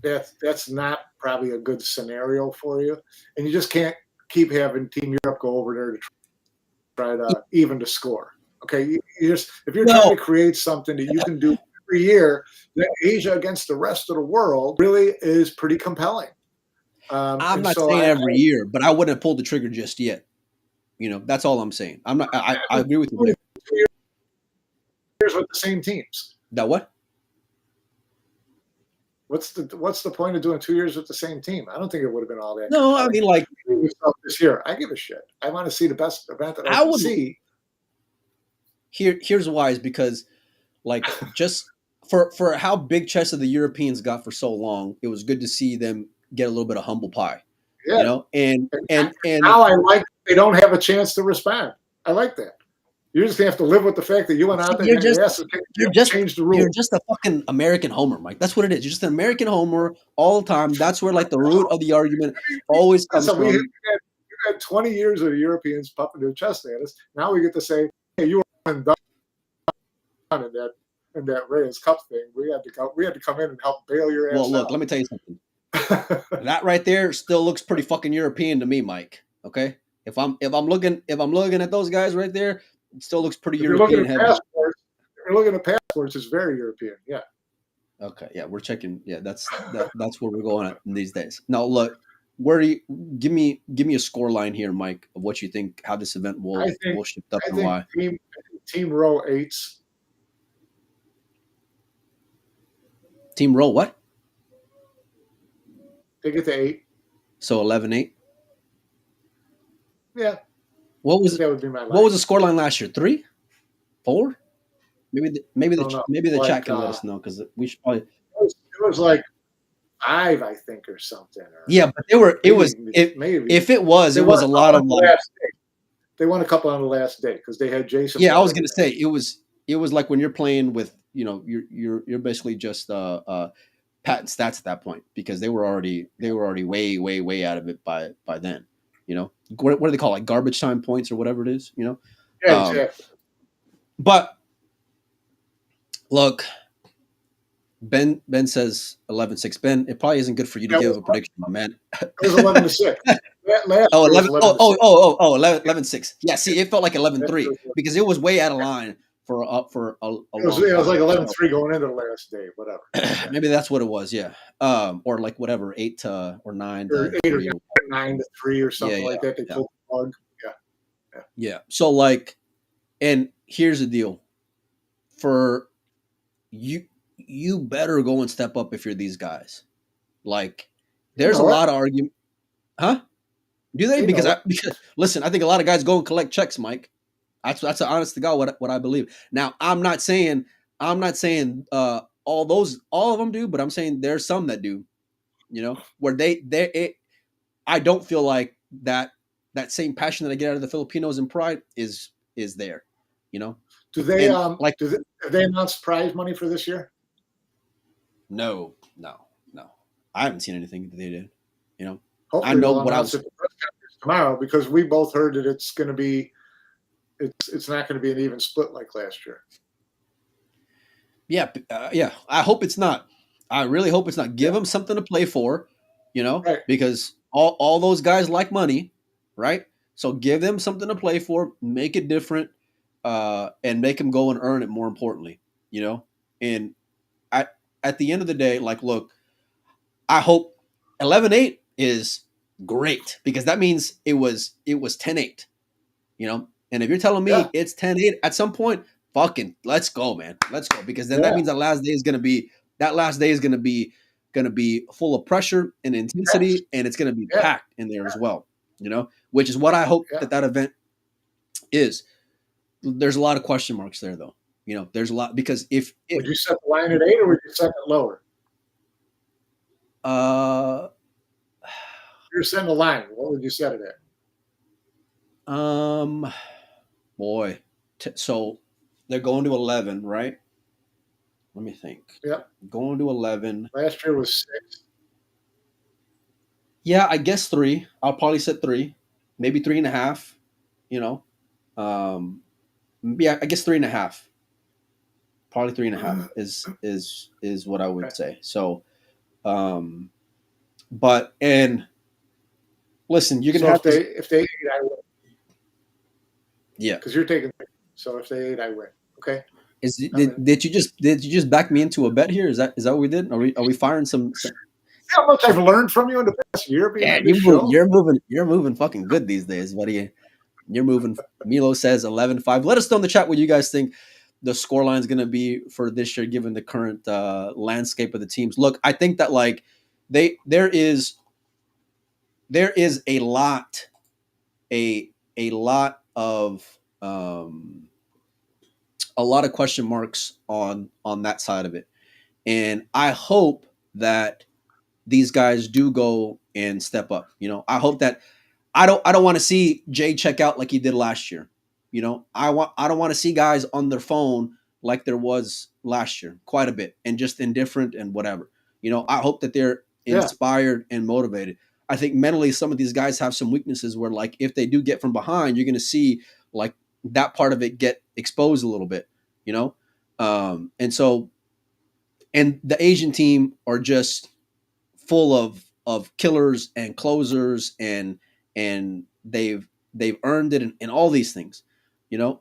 that's not probably a good scenario for you, and you just can't keep having Team Europe go over there to try to even to score. Okay, you just, if you're trying to create something that you can do every year, that Asia against the rest of the world really is pretty compelling. I'm not saying every year, but I wouldn't have pulled the trigger just yet. That's all I'm saying. I'm not. I agree with you there. 2 years with the same teams. That what? What's the point of doing 2 years with the same team? I don't think it would have been all that. No, compelling. I mean, like this year, I give a shit. I want to see the best event that I can see. Here's why: is because, like, just for how big chested the Europeans got for so long, it was good to see them get a little bit of humble pie. Yeah. And now I like they don't have a chance to respond. I like that. You're just gonna have to live with the fact that you went out there and changed the rules. You're just a fucking American homer, Mike. That's what it is. You're just an American homer all the time. That's where like the root of the argument always comes from. You had 20 years of the Europeans pumping their chest at us. Now we get to say, hey, you were done in that Reyes Cup thing. We had to come in and help bail your ass. Well, look, let me tell you something. That right there still looks pretty fucking European to me, Mike. Okay, if I'm looking at those guys right there, it still looks pretty European. If you're looking at passports, it's very European. Yeah. Okay. Yeah, we're checking. Yeah, that's where we're going at these days. Now, look, where do you give me a score line here, Mike, of what you think how this event will shift up and why? Team row 8s. Team row what? They get to 8. So 11-8? Yeah. What was that would be my line. What was the scoreline last year? 3? 4? Maybe the chat can let us know because we should probably. It was like 5, I think, or something. Yeah, but if it was a lot of like. They won a couple on the last day because they had Jason. Yeah, I was gonna say it was like when you're playing with you're basically just patent stats at that point because they were already way out of it by then. What do they call it? Like garbage time points or whatever it is. Yeah, exactly. But look, Ben says 11-6. Ben, it probably isn't good for you to give a prediction, my man. It was 11-6. 11-6. Yeah, see, it felt like 11-3 because it was way out of line for a long time. It was like 11-3 going into the last day, whatever. Maybe that's what it was, yeah. Or like whatever, 8 or 9 or 8 or 9-3 or something like that. They pulled the plug. Yeah. So like, and here's the deal. For you better go and step up if you're these guys. Like, there's a lot of argument. Huh? Do they? Because listen, I think a lot of guys go and collect checks, Mike. That's an honest to God what I believe. Now, I'm not saying all of them do, but I'm saying there's some that do. Where I don't feel like that same passion that I get out of the Filipinos and pride is there. Do they have they announced prize money for this year? No. I haven't seen anything that they did. Hopefully I know what I was tomorrow because we both heard that it's going to be it's not going to be an even split like last year. Yeah. I hope it's not. I really hope it's not. Give them something to play for, right. Because all those guys like money, right? So give them something to play for, make it different, and make them go and earn it. More importantly, and at the end of the day, like, look, I hope 11-8 is great because that means it was 10-8, and if you're telling me it's 10-8 at some point, fucking let's go, man. Let's go. Because then that means that last day is going to be full of pressure and intensity and it's going to be packed in there as well, which is what I hope that event is. There's a lot of question marks there though. There's a lot because if would you set the line at 8 or would you set it lower? You're setting the line. What would you set it at? Boy. So they're going to 11, right? Let me think. Yep. Going to 11. Last year was 6. Yeah, I guess 3. I'll probably set 3, maybe 3.5. You know, um, yeah, I guess 3.5. Probably 3.5 is what I would Okay. say. So, um, but and listen, you're gonna So have to. if they eat, I win Yeah. because you're taking. So if they eat, I win. Okay, I'm in. Did you just back me into a bet here? Is that what we did? Are we firing some? See how much I've learned from you in the past year being Yeah, on this show. you're moving fucking good these days, buddy. You're moving. Milo says 11-5. Let us know in the chat what you guys think the scoreline is going to be for this year, given the current landscape of the teams. Look, I think that like there is a lot a lot of a lot of question marks on that side of it, and I hope that these guys do go and step up. I hope that I don't want to see Jay check out like he did last year. I don't want to see guys on their phone like there was last year, quite a bit, and just indifferent and whatever. I hope that they're Yeah, inspired and motivated. I think mentally some of these guys have some weaknesses where like if they do get from behind, you're going to see like that part of it get exposed a little bit, you know? And so and the Asian team are just full of killers and closers and they've earned it and all these things, you know.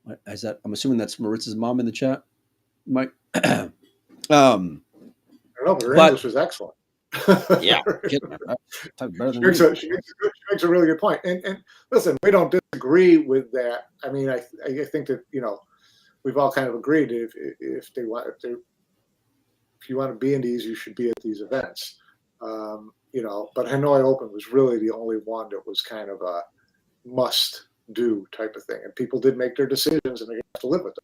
What is that? I'm assuming that's Maritz's mom in the chat, Mike. um, I don't know, but her but English was excellent. yeah, better than me. She makes a really good point. And listen, we don't disagree with that. I mean, I think that we've all kind of agreed if they want if you want to be in these, you should be at these events. But Hanoi Open was really the only one that was kind of a must do type of thing, and people did make their decisions, and they have to live with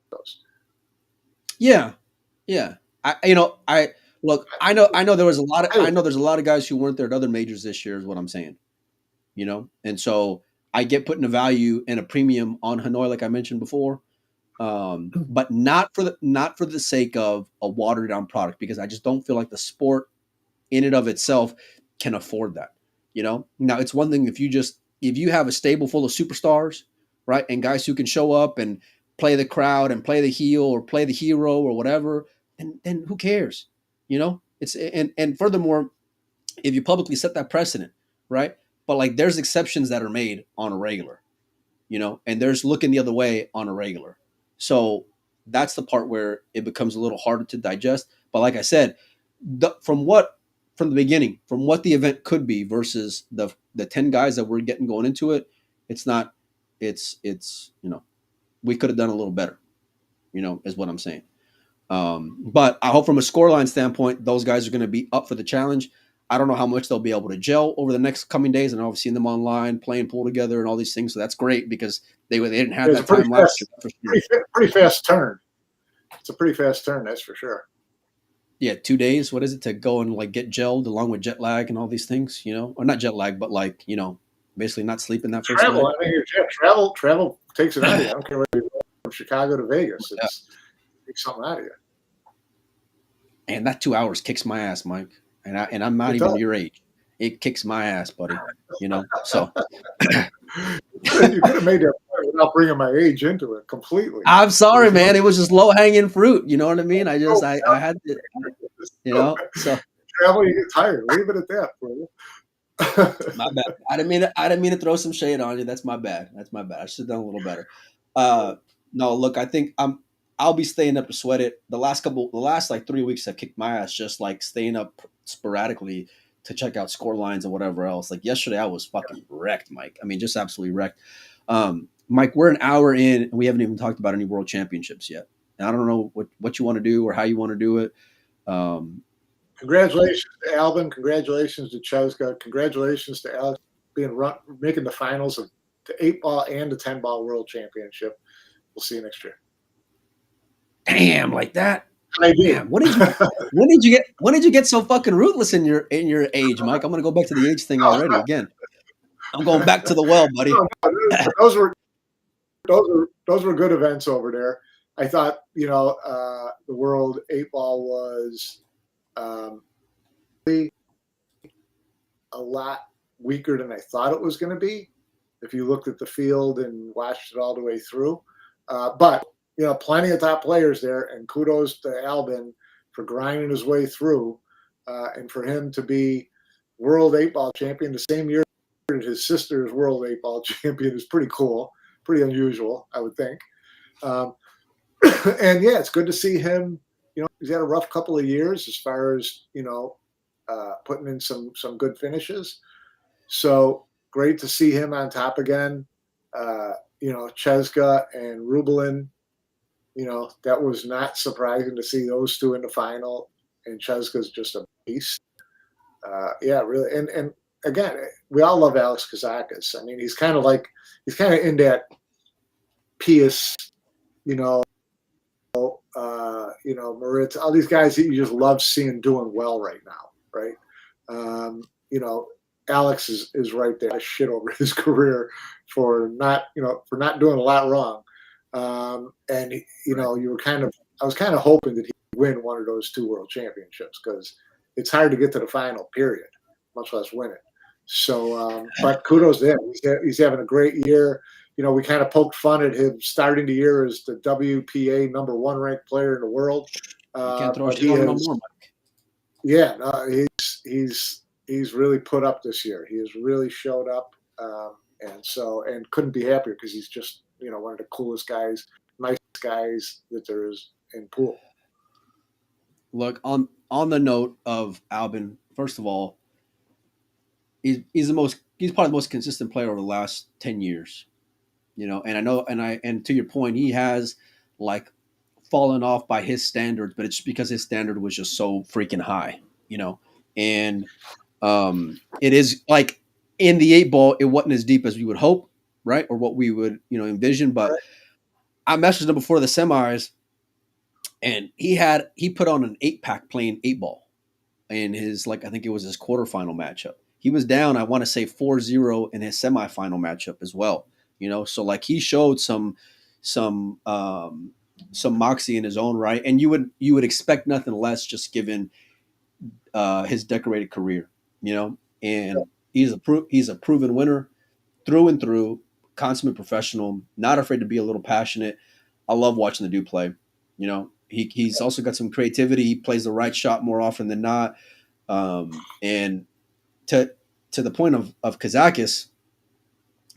those. Yeah, yeah. I look. I know there was a lot of. I, I know there's a lot of guys who weren't there at other majors this year. Is what I'm saying. And so I get putting a value and a premium on Hanoi, like I mentioned before, but not for the sake of a watered down product, because I just don't feel like the sport in and of itself can afford that. Now it's one thing if you have a stable full of superstars, right, and guys who can show up and play the crowd and play the heel or play the hero or whatever, then who cares? It's and furthermore, if you publicly set that precedent, right? But like there's exceptions that are made on a regular, and there's looking the other way on a regular. So that's the part where it becomes a little harder to digest. But like I said, from the beginning, from what the event could be versus the 10 guys that we're getting going into it, it's not. It's we could have done a little better. Is what I'm saying. But I hope from a scoreline standpoint, those guys are going to be up for the challenge. I don't know how much they'll be able to gel over the next coming days. And I've seen them online playing pool together and all these things. So that's great because they didn't have that time last year. For sure. Pretty fast turn. It's a pretty fast turn, that's for sure. Yeah, 2 days. What is it to go and like get gelled along with jet lag and all these things? Or not jet lag, but like basically not sleeping that first Travel. night. I mean, travel takes it out of you. I don't care whether you're from Chicago to Vegas. It takes something out of you. And that 2 hours kicks my ass, Mike. And I'm not even your age. It kicks my ass, buddy. So you could have made that point without bringing my age into it completely. I'm sorry, man. It was just low hanging fruit. You know what I mean? I had to, So travel, you get tired. Leave it at that, bro. My bad. I didn't mean to throw some shade on you. That's my bad. I should have done a little better. No, look, I think I'll be staying up to sweat it. The last like 3 weeks have kicked my ass just like staying up sporadically to check out score lines and whatever else. Like yesterday I was fucking wrecked, Mike. I mean, just absolutely wrecked. Mike, we're an hour in and we haven't even talked about any world championships yet. And I don't know what you want to do or how you want to do it. Congratulations to Albin. Congratulations to Chuzka. Congratulations to Alex making the finals of the 8-ball and the 10-ball world championship. We'll see you next year. Damn, like that. I did. Damn, when did you get so fucking ruthless in your age, Mike? I'm gonna go back to the age thing already again. I'm going back to the well, buddy. Those were good events over there. I thought the world 8-ball was a lot weaker than I thought it was going to be. If you looked at the field and watched it all the way through, but plenty of top players there, and kudos to Albin for grinding his way through, and for him to be world 8-ball champion the same year that his sister is world 8-ball champion is pretty cool, pretty unusual, I would think. And yeah, it's good to see him. He's had a rough couple of years as far as putting in some good finishes. So great to see him on top again. Cheska and Rubelin. That was not surprising to see those two in the final. And Cheska's just a beast. Yeah, really. And again, we all love Alex Kazakis. I mean, he's kind of in that Pius, Moritz, all these guys that you just love seeing doing well right now, right? Alex is right there. Shit over his career for not doing a lot wrong. And I was kind of hoping that he'd win one of those 2 world championships, because it's hard to get to the final, period, much less win it. So, but kudos to him. He's having a great year. We kind of poked fun at him starting the year as the WPA #1 ranked player in the world. Can't throw shit on no more, Mike. Yeah, no, he's really put up this year. He has really showed up, and couldn't be happier, because he's just one of the coolest guys, nice guys that there is in pool. Look, on the note of Albin, first of all, he's probably the most consistent player over the last 10 years. And I know, and to your point, he has fallen off by his standards, but it's because his standard was just so freaking high, and it is in the 8-ball, it wasn't as deep as we would hope, right? Or what we would, envision. But right. I messaged him before the semis, and he put on an 8-pack playing 8-ball in his, I think it was his quarterfinal matchup. He was down, I want to say 4-0 in his semifinal matchup as well. So he showed some moxie in his own right, and you would expect nothing less, just given his decorated career, and he's a proven winner through and through, consummate professional, not afraid to be a little passionate. I love watching the dude play. He's also got some creativity. He plays the right shot more often than not, and to the point of Kazakis.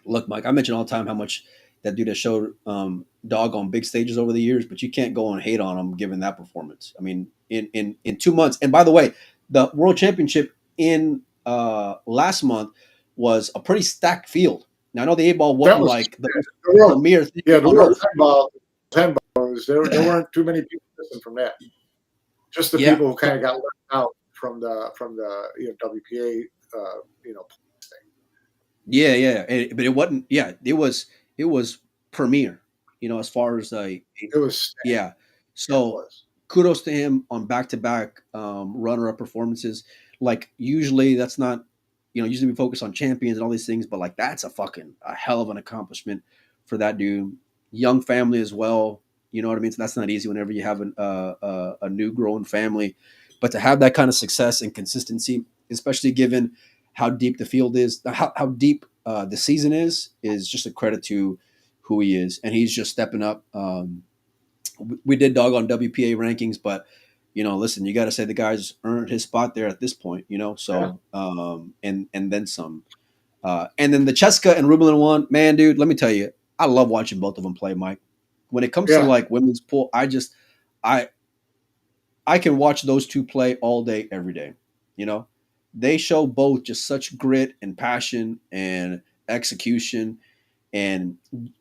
Look, Mike, I mention all the time how much that dude has showed dog on big stages over the years, but you can't go and hate on him given that performance. I mean, in 2 months. And by the way, the World Championship in last month was a pretty stacked field. Now, I know the 8-ball wasn't the premier thing. Yeah, the World 10-ball, there weren't too many people missing from that. Just the people who kind of got left out from the WPA Yeah, but it wasn't. Yeah, it was premier. As far as it was. Yeah, so kudos to him on back-to-back runner-up performances. Usually that's not, usually we focus on champions and all these things, but that's a hell of an accomplishment for that dude. Young family as well. You know what I mean? So that's not easy whenever you have a new growing family, but to have that kind of success and consistency, especially given how deep the field is, how deep the season is just a credit to who he is. And he's just stepping up. We did dog on WPA rankings, but, listen, you got to say the guy's earned his spot there at this point, so, and then some. And then the Cheska and Rubelin one, man, dude, let me tell you, I love watching both of them play, Mike. When it comes to women's pool, I can watch those two play all day, every day, They show both just such grit and passion and execution. And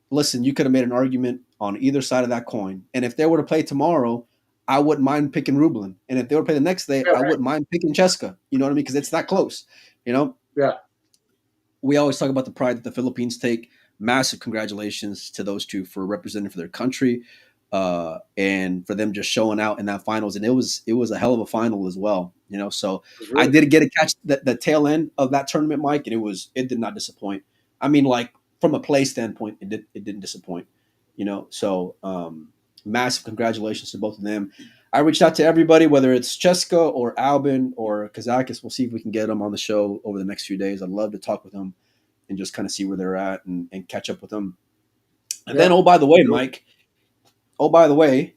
listen, you could have made an argument on either side of that coin. And if they were to play tomorrow, I wouldn't mind picking Rubelin. And if they were to play the next day, I wouldn't mind picking Cheska. You know what I mean? Because it's that close, Yeah. We always talk about the pride that the Philippines take. Massive congratulations to those two for representing for their country. And for them just showing out in that finals. And it was a hell of a final as well, so really, I did get to catch the tail end of that tournament, Mike, and it did not disappoint. I mean, from a play standpoint, it didn't disappoint, so massive congratulations to both of them. I reached out to everybody, whether it's Cheska or Albin or Kazakis. We'll see if we can get them on the show over the next few days. I'd love to talk with them and just kind of see where they're at and catch up with them. And then, oh, by the way, Mike, Labubu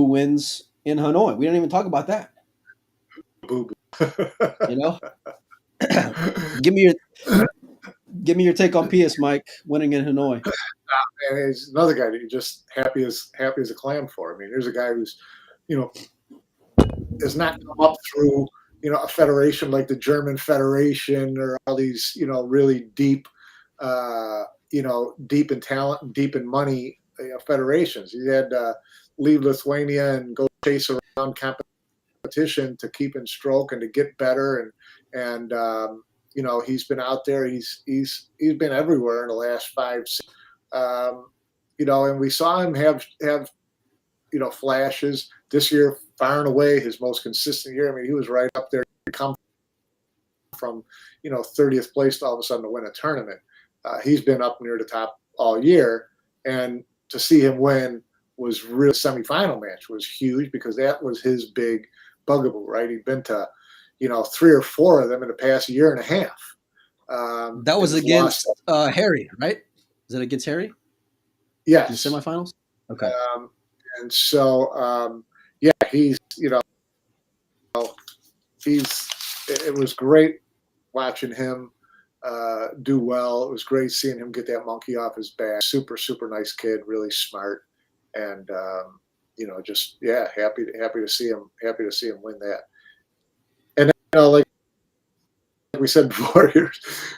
wins in Hanoi. We didn't even talk about that. You know, give me your take on PS, Mike, winning in Hanoi. And he's another guy that you're just happy as a clam for. I mean, here's a guy who's, has not come up through, a federation like the German Federation or all these, really deep, deep in talent and deep in money federations. He had to leave Lithuania and go chase around competition to keep in stroke and to get better. And he's been out there. He's been everywhere in the last 5, 6. And we saw him have flashes this year, far and away his most consistent year. I mean, he was right up there to come from 30th place to all of a sudden to win a tournament. He's been up near the top all year, and to see him win was really semifinal match was huge because that was his big bugaboo, right? He'd been to 3 or 4 of them in the past year and a half. That was against Harry, right? Is it against Harry? Yes. In the semifinals? Okay. And so, he's, it was great watching him do well. It was great seeing him get that monkey off his back. Super, super nice kid, really smart. And, happy to see him win that. And, like we said before,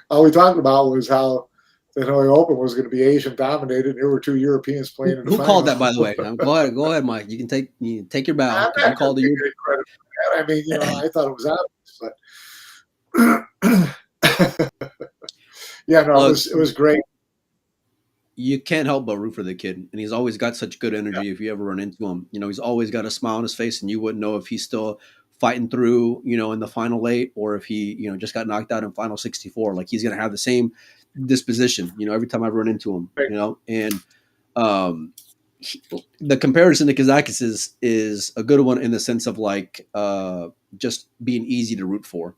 all we talked about was how the Hanoi Open was going to be Asian dominated, and there were 2 Europeans playing in the Who final. called that, by the way? Go ahead, Mike. You can take your bow. You called it. I mean, I thought it was obvious, but it was great. You can't help but root for the kid, and he's always got such good energy. If you ever run into him, he's always got a smile on his face, and you wouldn't know if he's still fighting through, in the final 8, or if he, just got knocked out in final 64. Like, he's going to have the same disposition, every time I run into him, and the comparison to Kazakis is a good one in the sense of like just being easy to root for,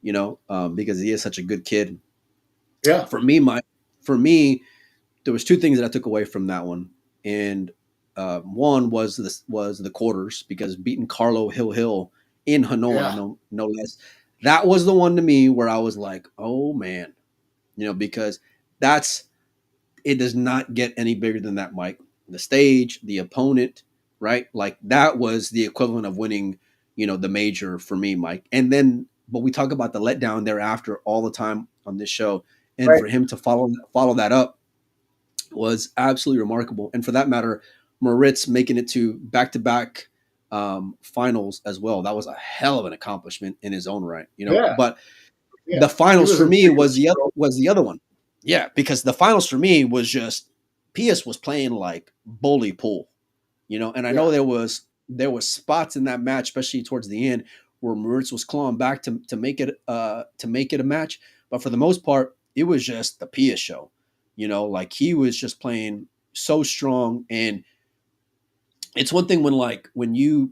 because he is such a good kid. Yeah. For me, there was 2 things that I took away from that one, and one was the quarters, because beating Carlo Hill in Hanoi, no less. That was the one to me where I was like, oh man, because it does not get any bigger than that, Mike. The stage, the opponent, right? Like, that was the equivalent of winning, the major for me, Mike. And then, but we talk about the letdown thereafter all the time on this show. And for him to follow that up was absolutely remarkable. And for that matter, Moritz making it to back-to-back finals as well. That was a hell of an accomplishment in his own right, But the finals for me was the other one. Yeah, because the finals for me was just Pius was playing like bully pool, and I know there was spots in that match, especially towards the end, where Moritz was clawing back to make it a match. But for the most part, it was just the Pius show, like he was just playing so strong. And it's one thing when you're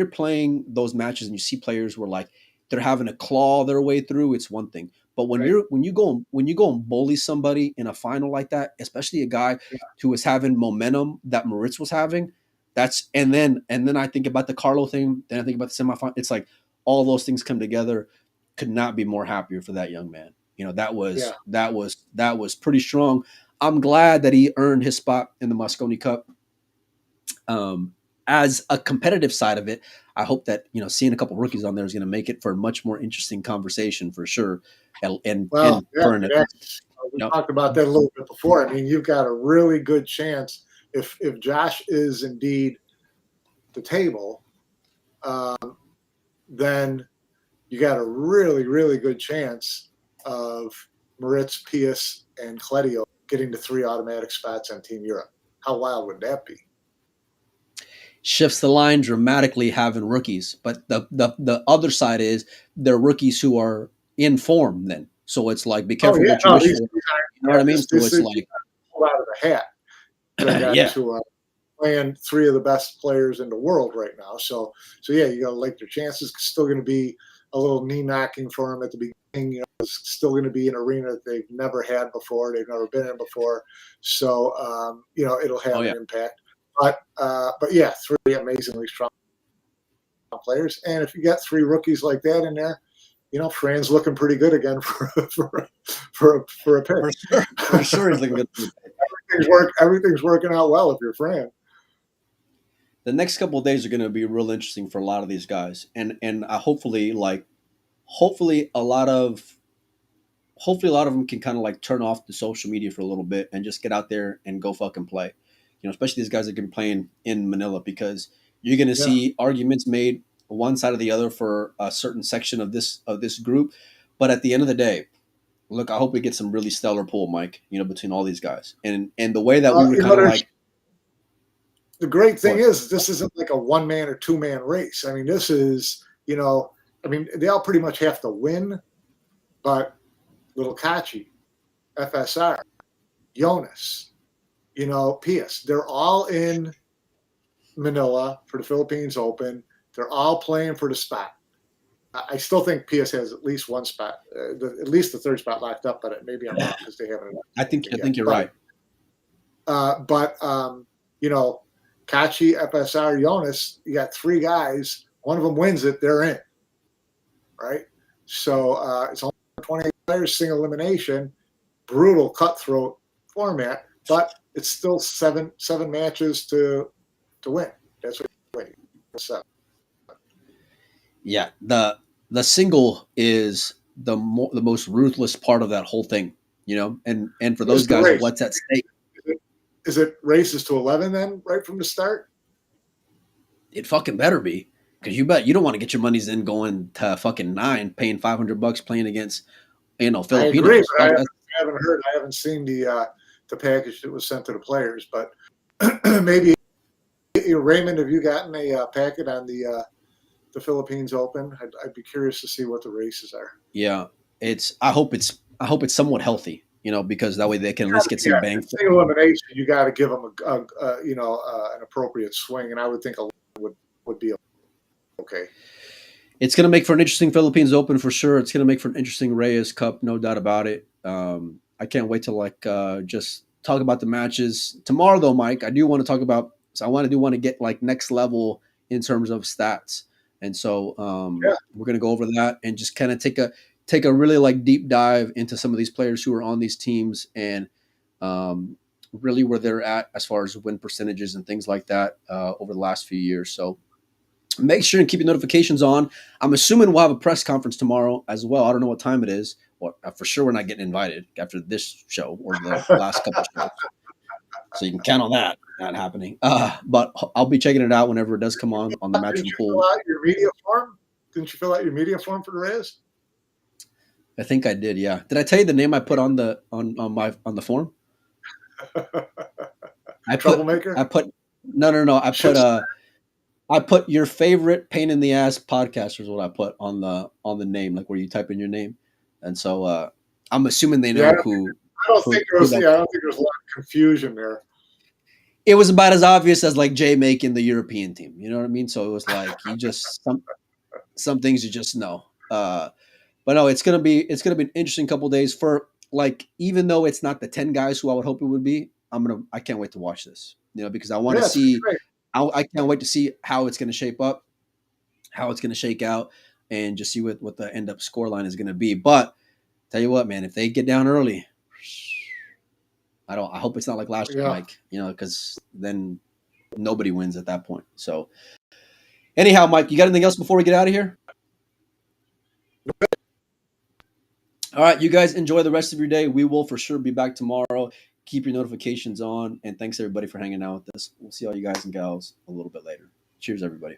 playing those matches and you see players where like they're having to claw their way through, it's one thing. But when you go and bully somebody in a final like that, especially a guy who was having momentum that Moritz was having, and then I think about the Carlo thing, then I think about the semifinal. It's like all those things come together. Could not be more happier for that young man. That was pretty strong. I'm glad that he earned his spot in the Mosconi Cup. As a competitive side of it, I hope that seeing a couple rookies on there is going to make it for a much more interesting conversation for sure. We talked about that a little bit before. I mean, you've got a really good chance if Josh is indeed the table, then you got a really, really good chance of Moritz, Pius, and Cledio getting to 3 automatic spots on Team Europe. How wild would that be? Shifts the line dramatically having rookies, but the other side is they're rookies who are in form then. So it's like, be careful what you wish for. You know what I mean? So it's like pull out of the hat. playing three of the best players in the world right now. So yeah, you got to like their chances. It's still going to be a little knee knocking for them at the beginning. You know, it's still going to be an arena that they've never had before. They've never been in before. So you know, it'll have an impact. But yeah, three amazingly strong players, and if you got three rookies like that in there, you know, Fran's looking pretty good again for a pick. For sure, he's looking good. Everything's working out well if you're Fran. The next couple of days are going to be real interesting for a lot of these guys, and hopefully a lot of them can kind of like turn off the social media for a little bit and just get out there and go fucking play. You know, especially these guys that can play in Manila, because you're going to see arguments made one side or the other for a certain section of this group. But at the end of the day, look, I hope we get some really stellar pool, Mike, you know, between all these guys. And the way that we were kind of like. The great thing is this isn't like a one-man or two-man race. I mean, this is, you know, I mean, they all pretty much have to win, but Little Kachi, FSR, Jonas, you know, Pius, they're all in Manila for the Philippines Open. They're all playing for the spot. I still think Pius has at least one spot, at least the third spot locked up, but maybe I'm wrong because they haven't. I think you're right. But you know, Kachi, FSR, Jonas, you got three guys. One of them wins it, they're in. Right? So it's only 28 players, single elimination, brutal cutthroat format, but it's still seven matches to win. That's what you're winning. 7. Yeah, the single is the most ruthless part of that whole thing, you know. And for those guys, what's at stake? Is it races to 11 then, right from the start? It fucking better be, because you don't want to get your monies in going to fucking 9, paying $500 playing against, you know, Filipinos. I agree, but I haven't seen the package that was sent to the players, but maybe Raymond, have you gotten a packet on the Philippines Open? I'd be curious to see what the races are. Yeah, I hope it's somewhat healthy, you know, because that way they can at least get some bang. Single elimination, you got to give them an appropriate swing, and I would think a would be okay. It's going to make for an interesting Philippines Open for sure. It's going to make for an interesting Reyes Cup, no doubt about it. I can't wait to just talk about the matches tomorrow, though, Mike. I do want to talk about. So I want to get like next level in terms of stats, and so we're going to go over that and just kind of take a really like deep dive into some of these players who are on these teams and really where they're at as far as win percentages and things like that over the last few years. So make sure and keep your notifications on. I'm assuming we'll have a press conference tomorrow as well. I don't know what time it is. Well, for sure we're not getting invited after this show or the last couple of shows. So you can count on that not happening. But I'll be checking it out whenever it does come on the match of the pool. Fill out your media form? Didn't you fill out your media form for the Reyes? I think I did, yeah. Did I tell you the name I put on the form? Troublemaker? No. I put your favorite pain in the ass podcaster is what I put on the name, like where you type in your name. And so I'm assuming they know who. I don't think there was a lot of confusion there. It was about as obvious as like Jay making the European team. You know what I mean? So it was like you just some things you just know. But no, it's gonna be an interesting couple of days for like, even though it's not the 10 guys who I would hope it would be, I can't wait to watch this. You know, because I want to see. I can't wait to see how it's going to shape up, how it's going to shake out, and just see what the end up score line is going to be. But tell you what, man, if they get down early, I hope it's not like last year, Mike. You know, because then nobody wins at that point. So, anyhow, Mike, you got anything else before we get out of here? All right, you guys enjoy the rest of your day. We will for sure be back tomorrow. Keep your notifications on, and thanks everybody for hanging out with us. We'll see all you guys and gals a little bit later. Cheers, everybody.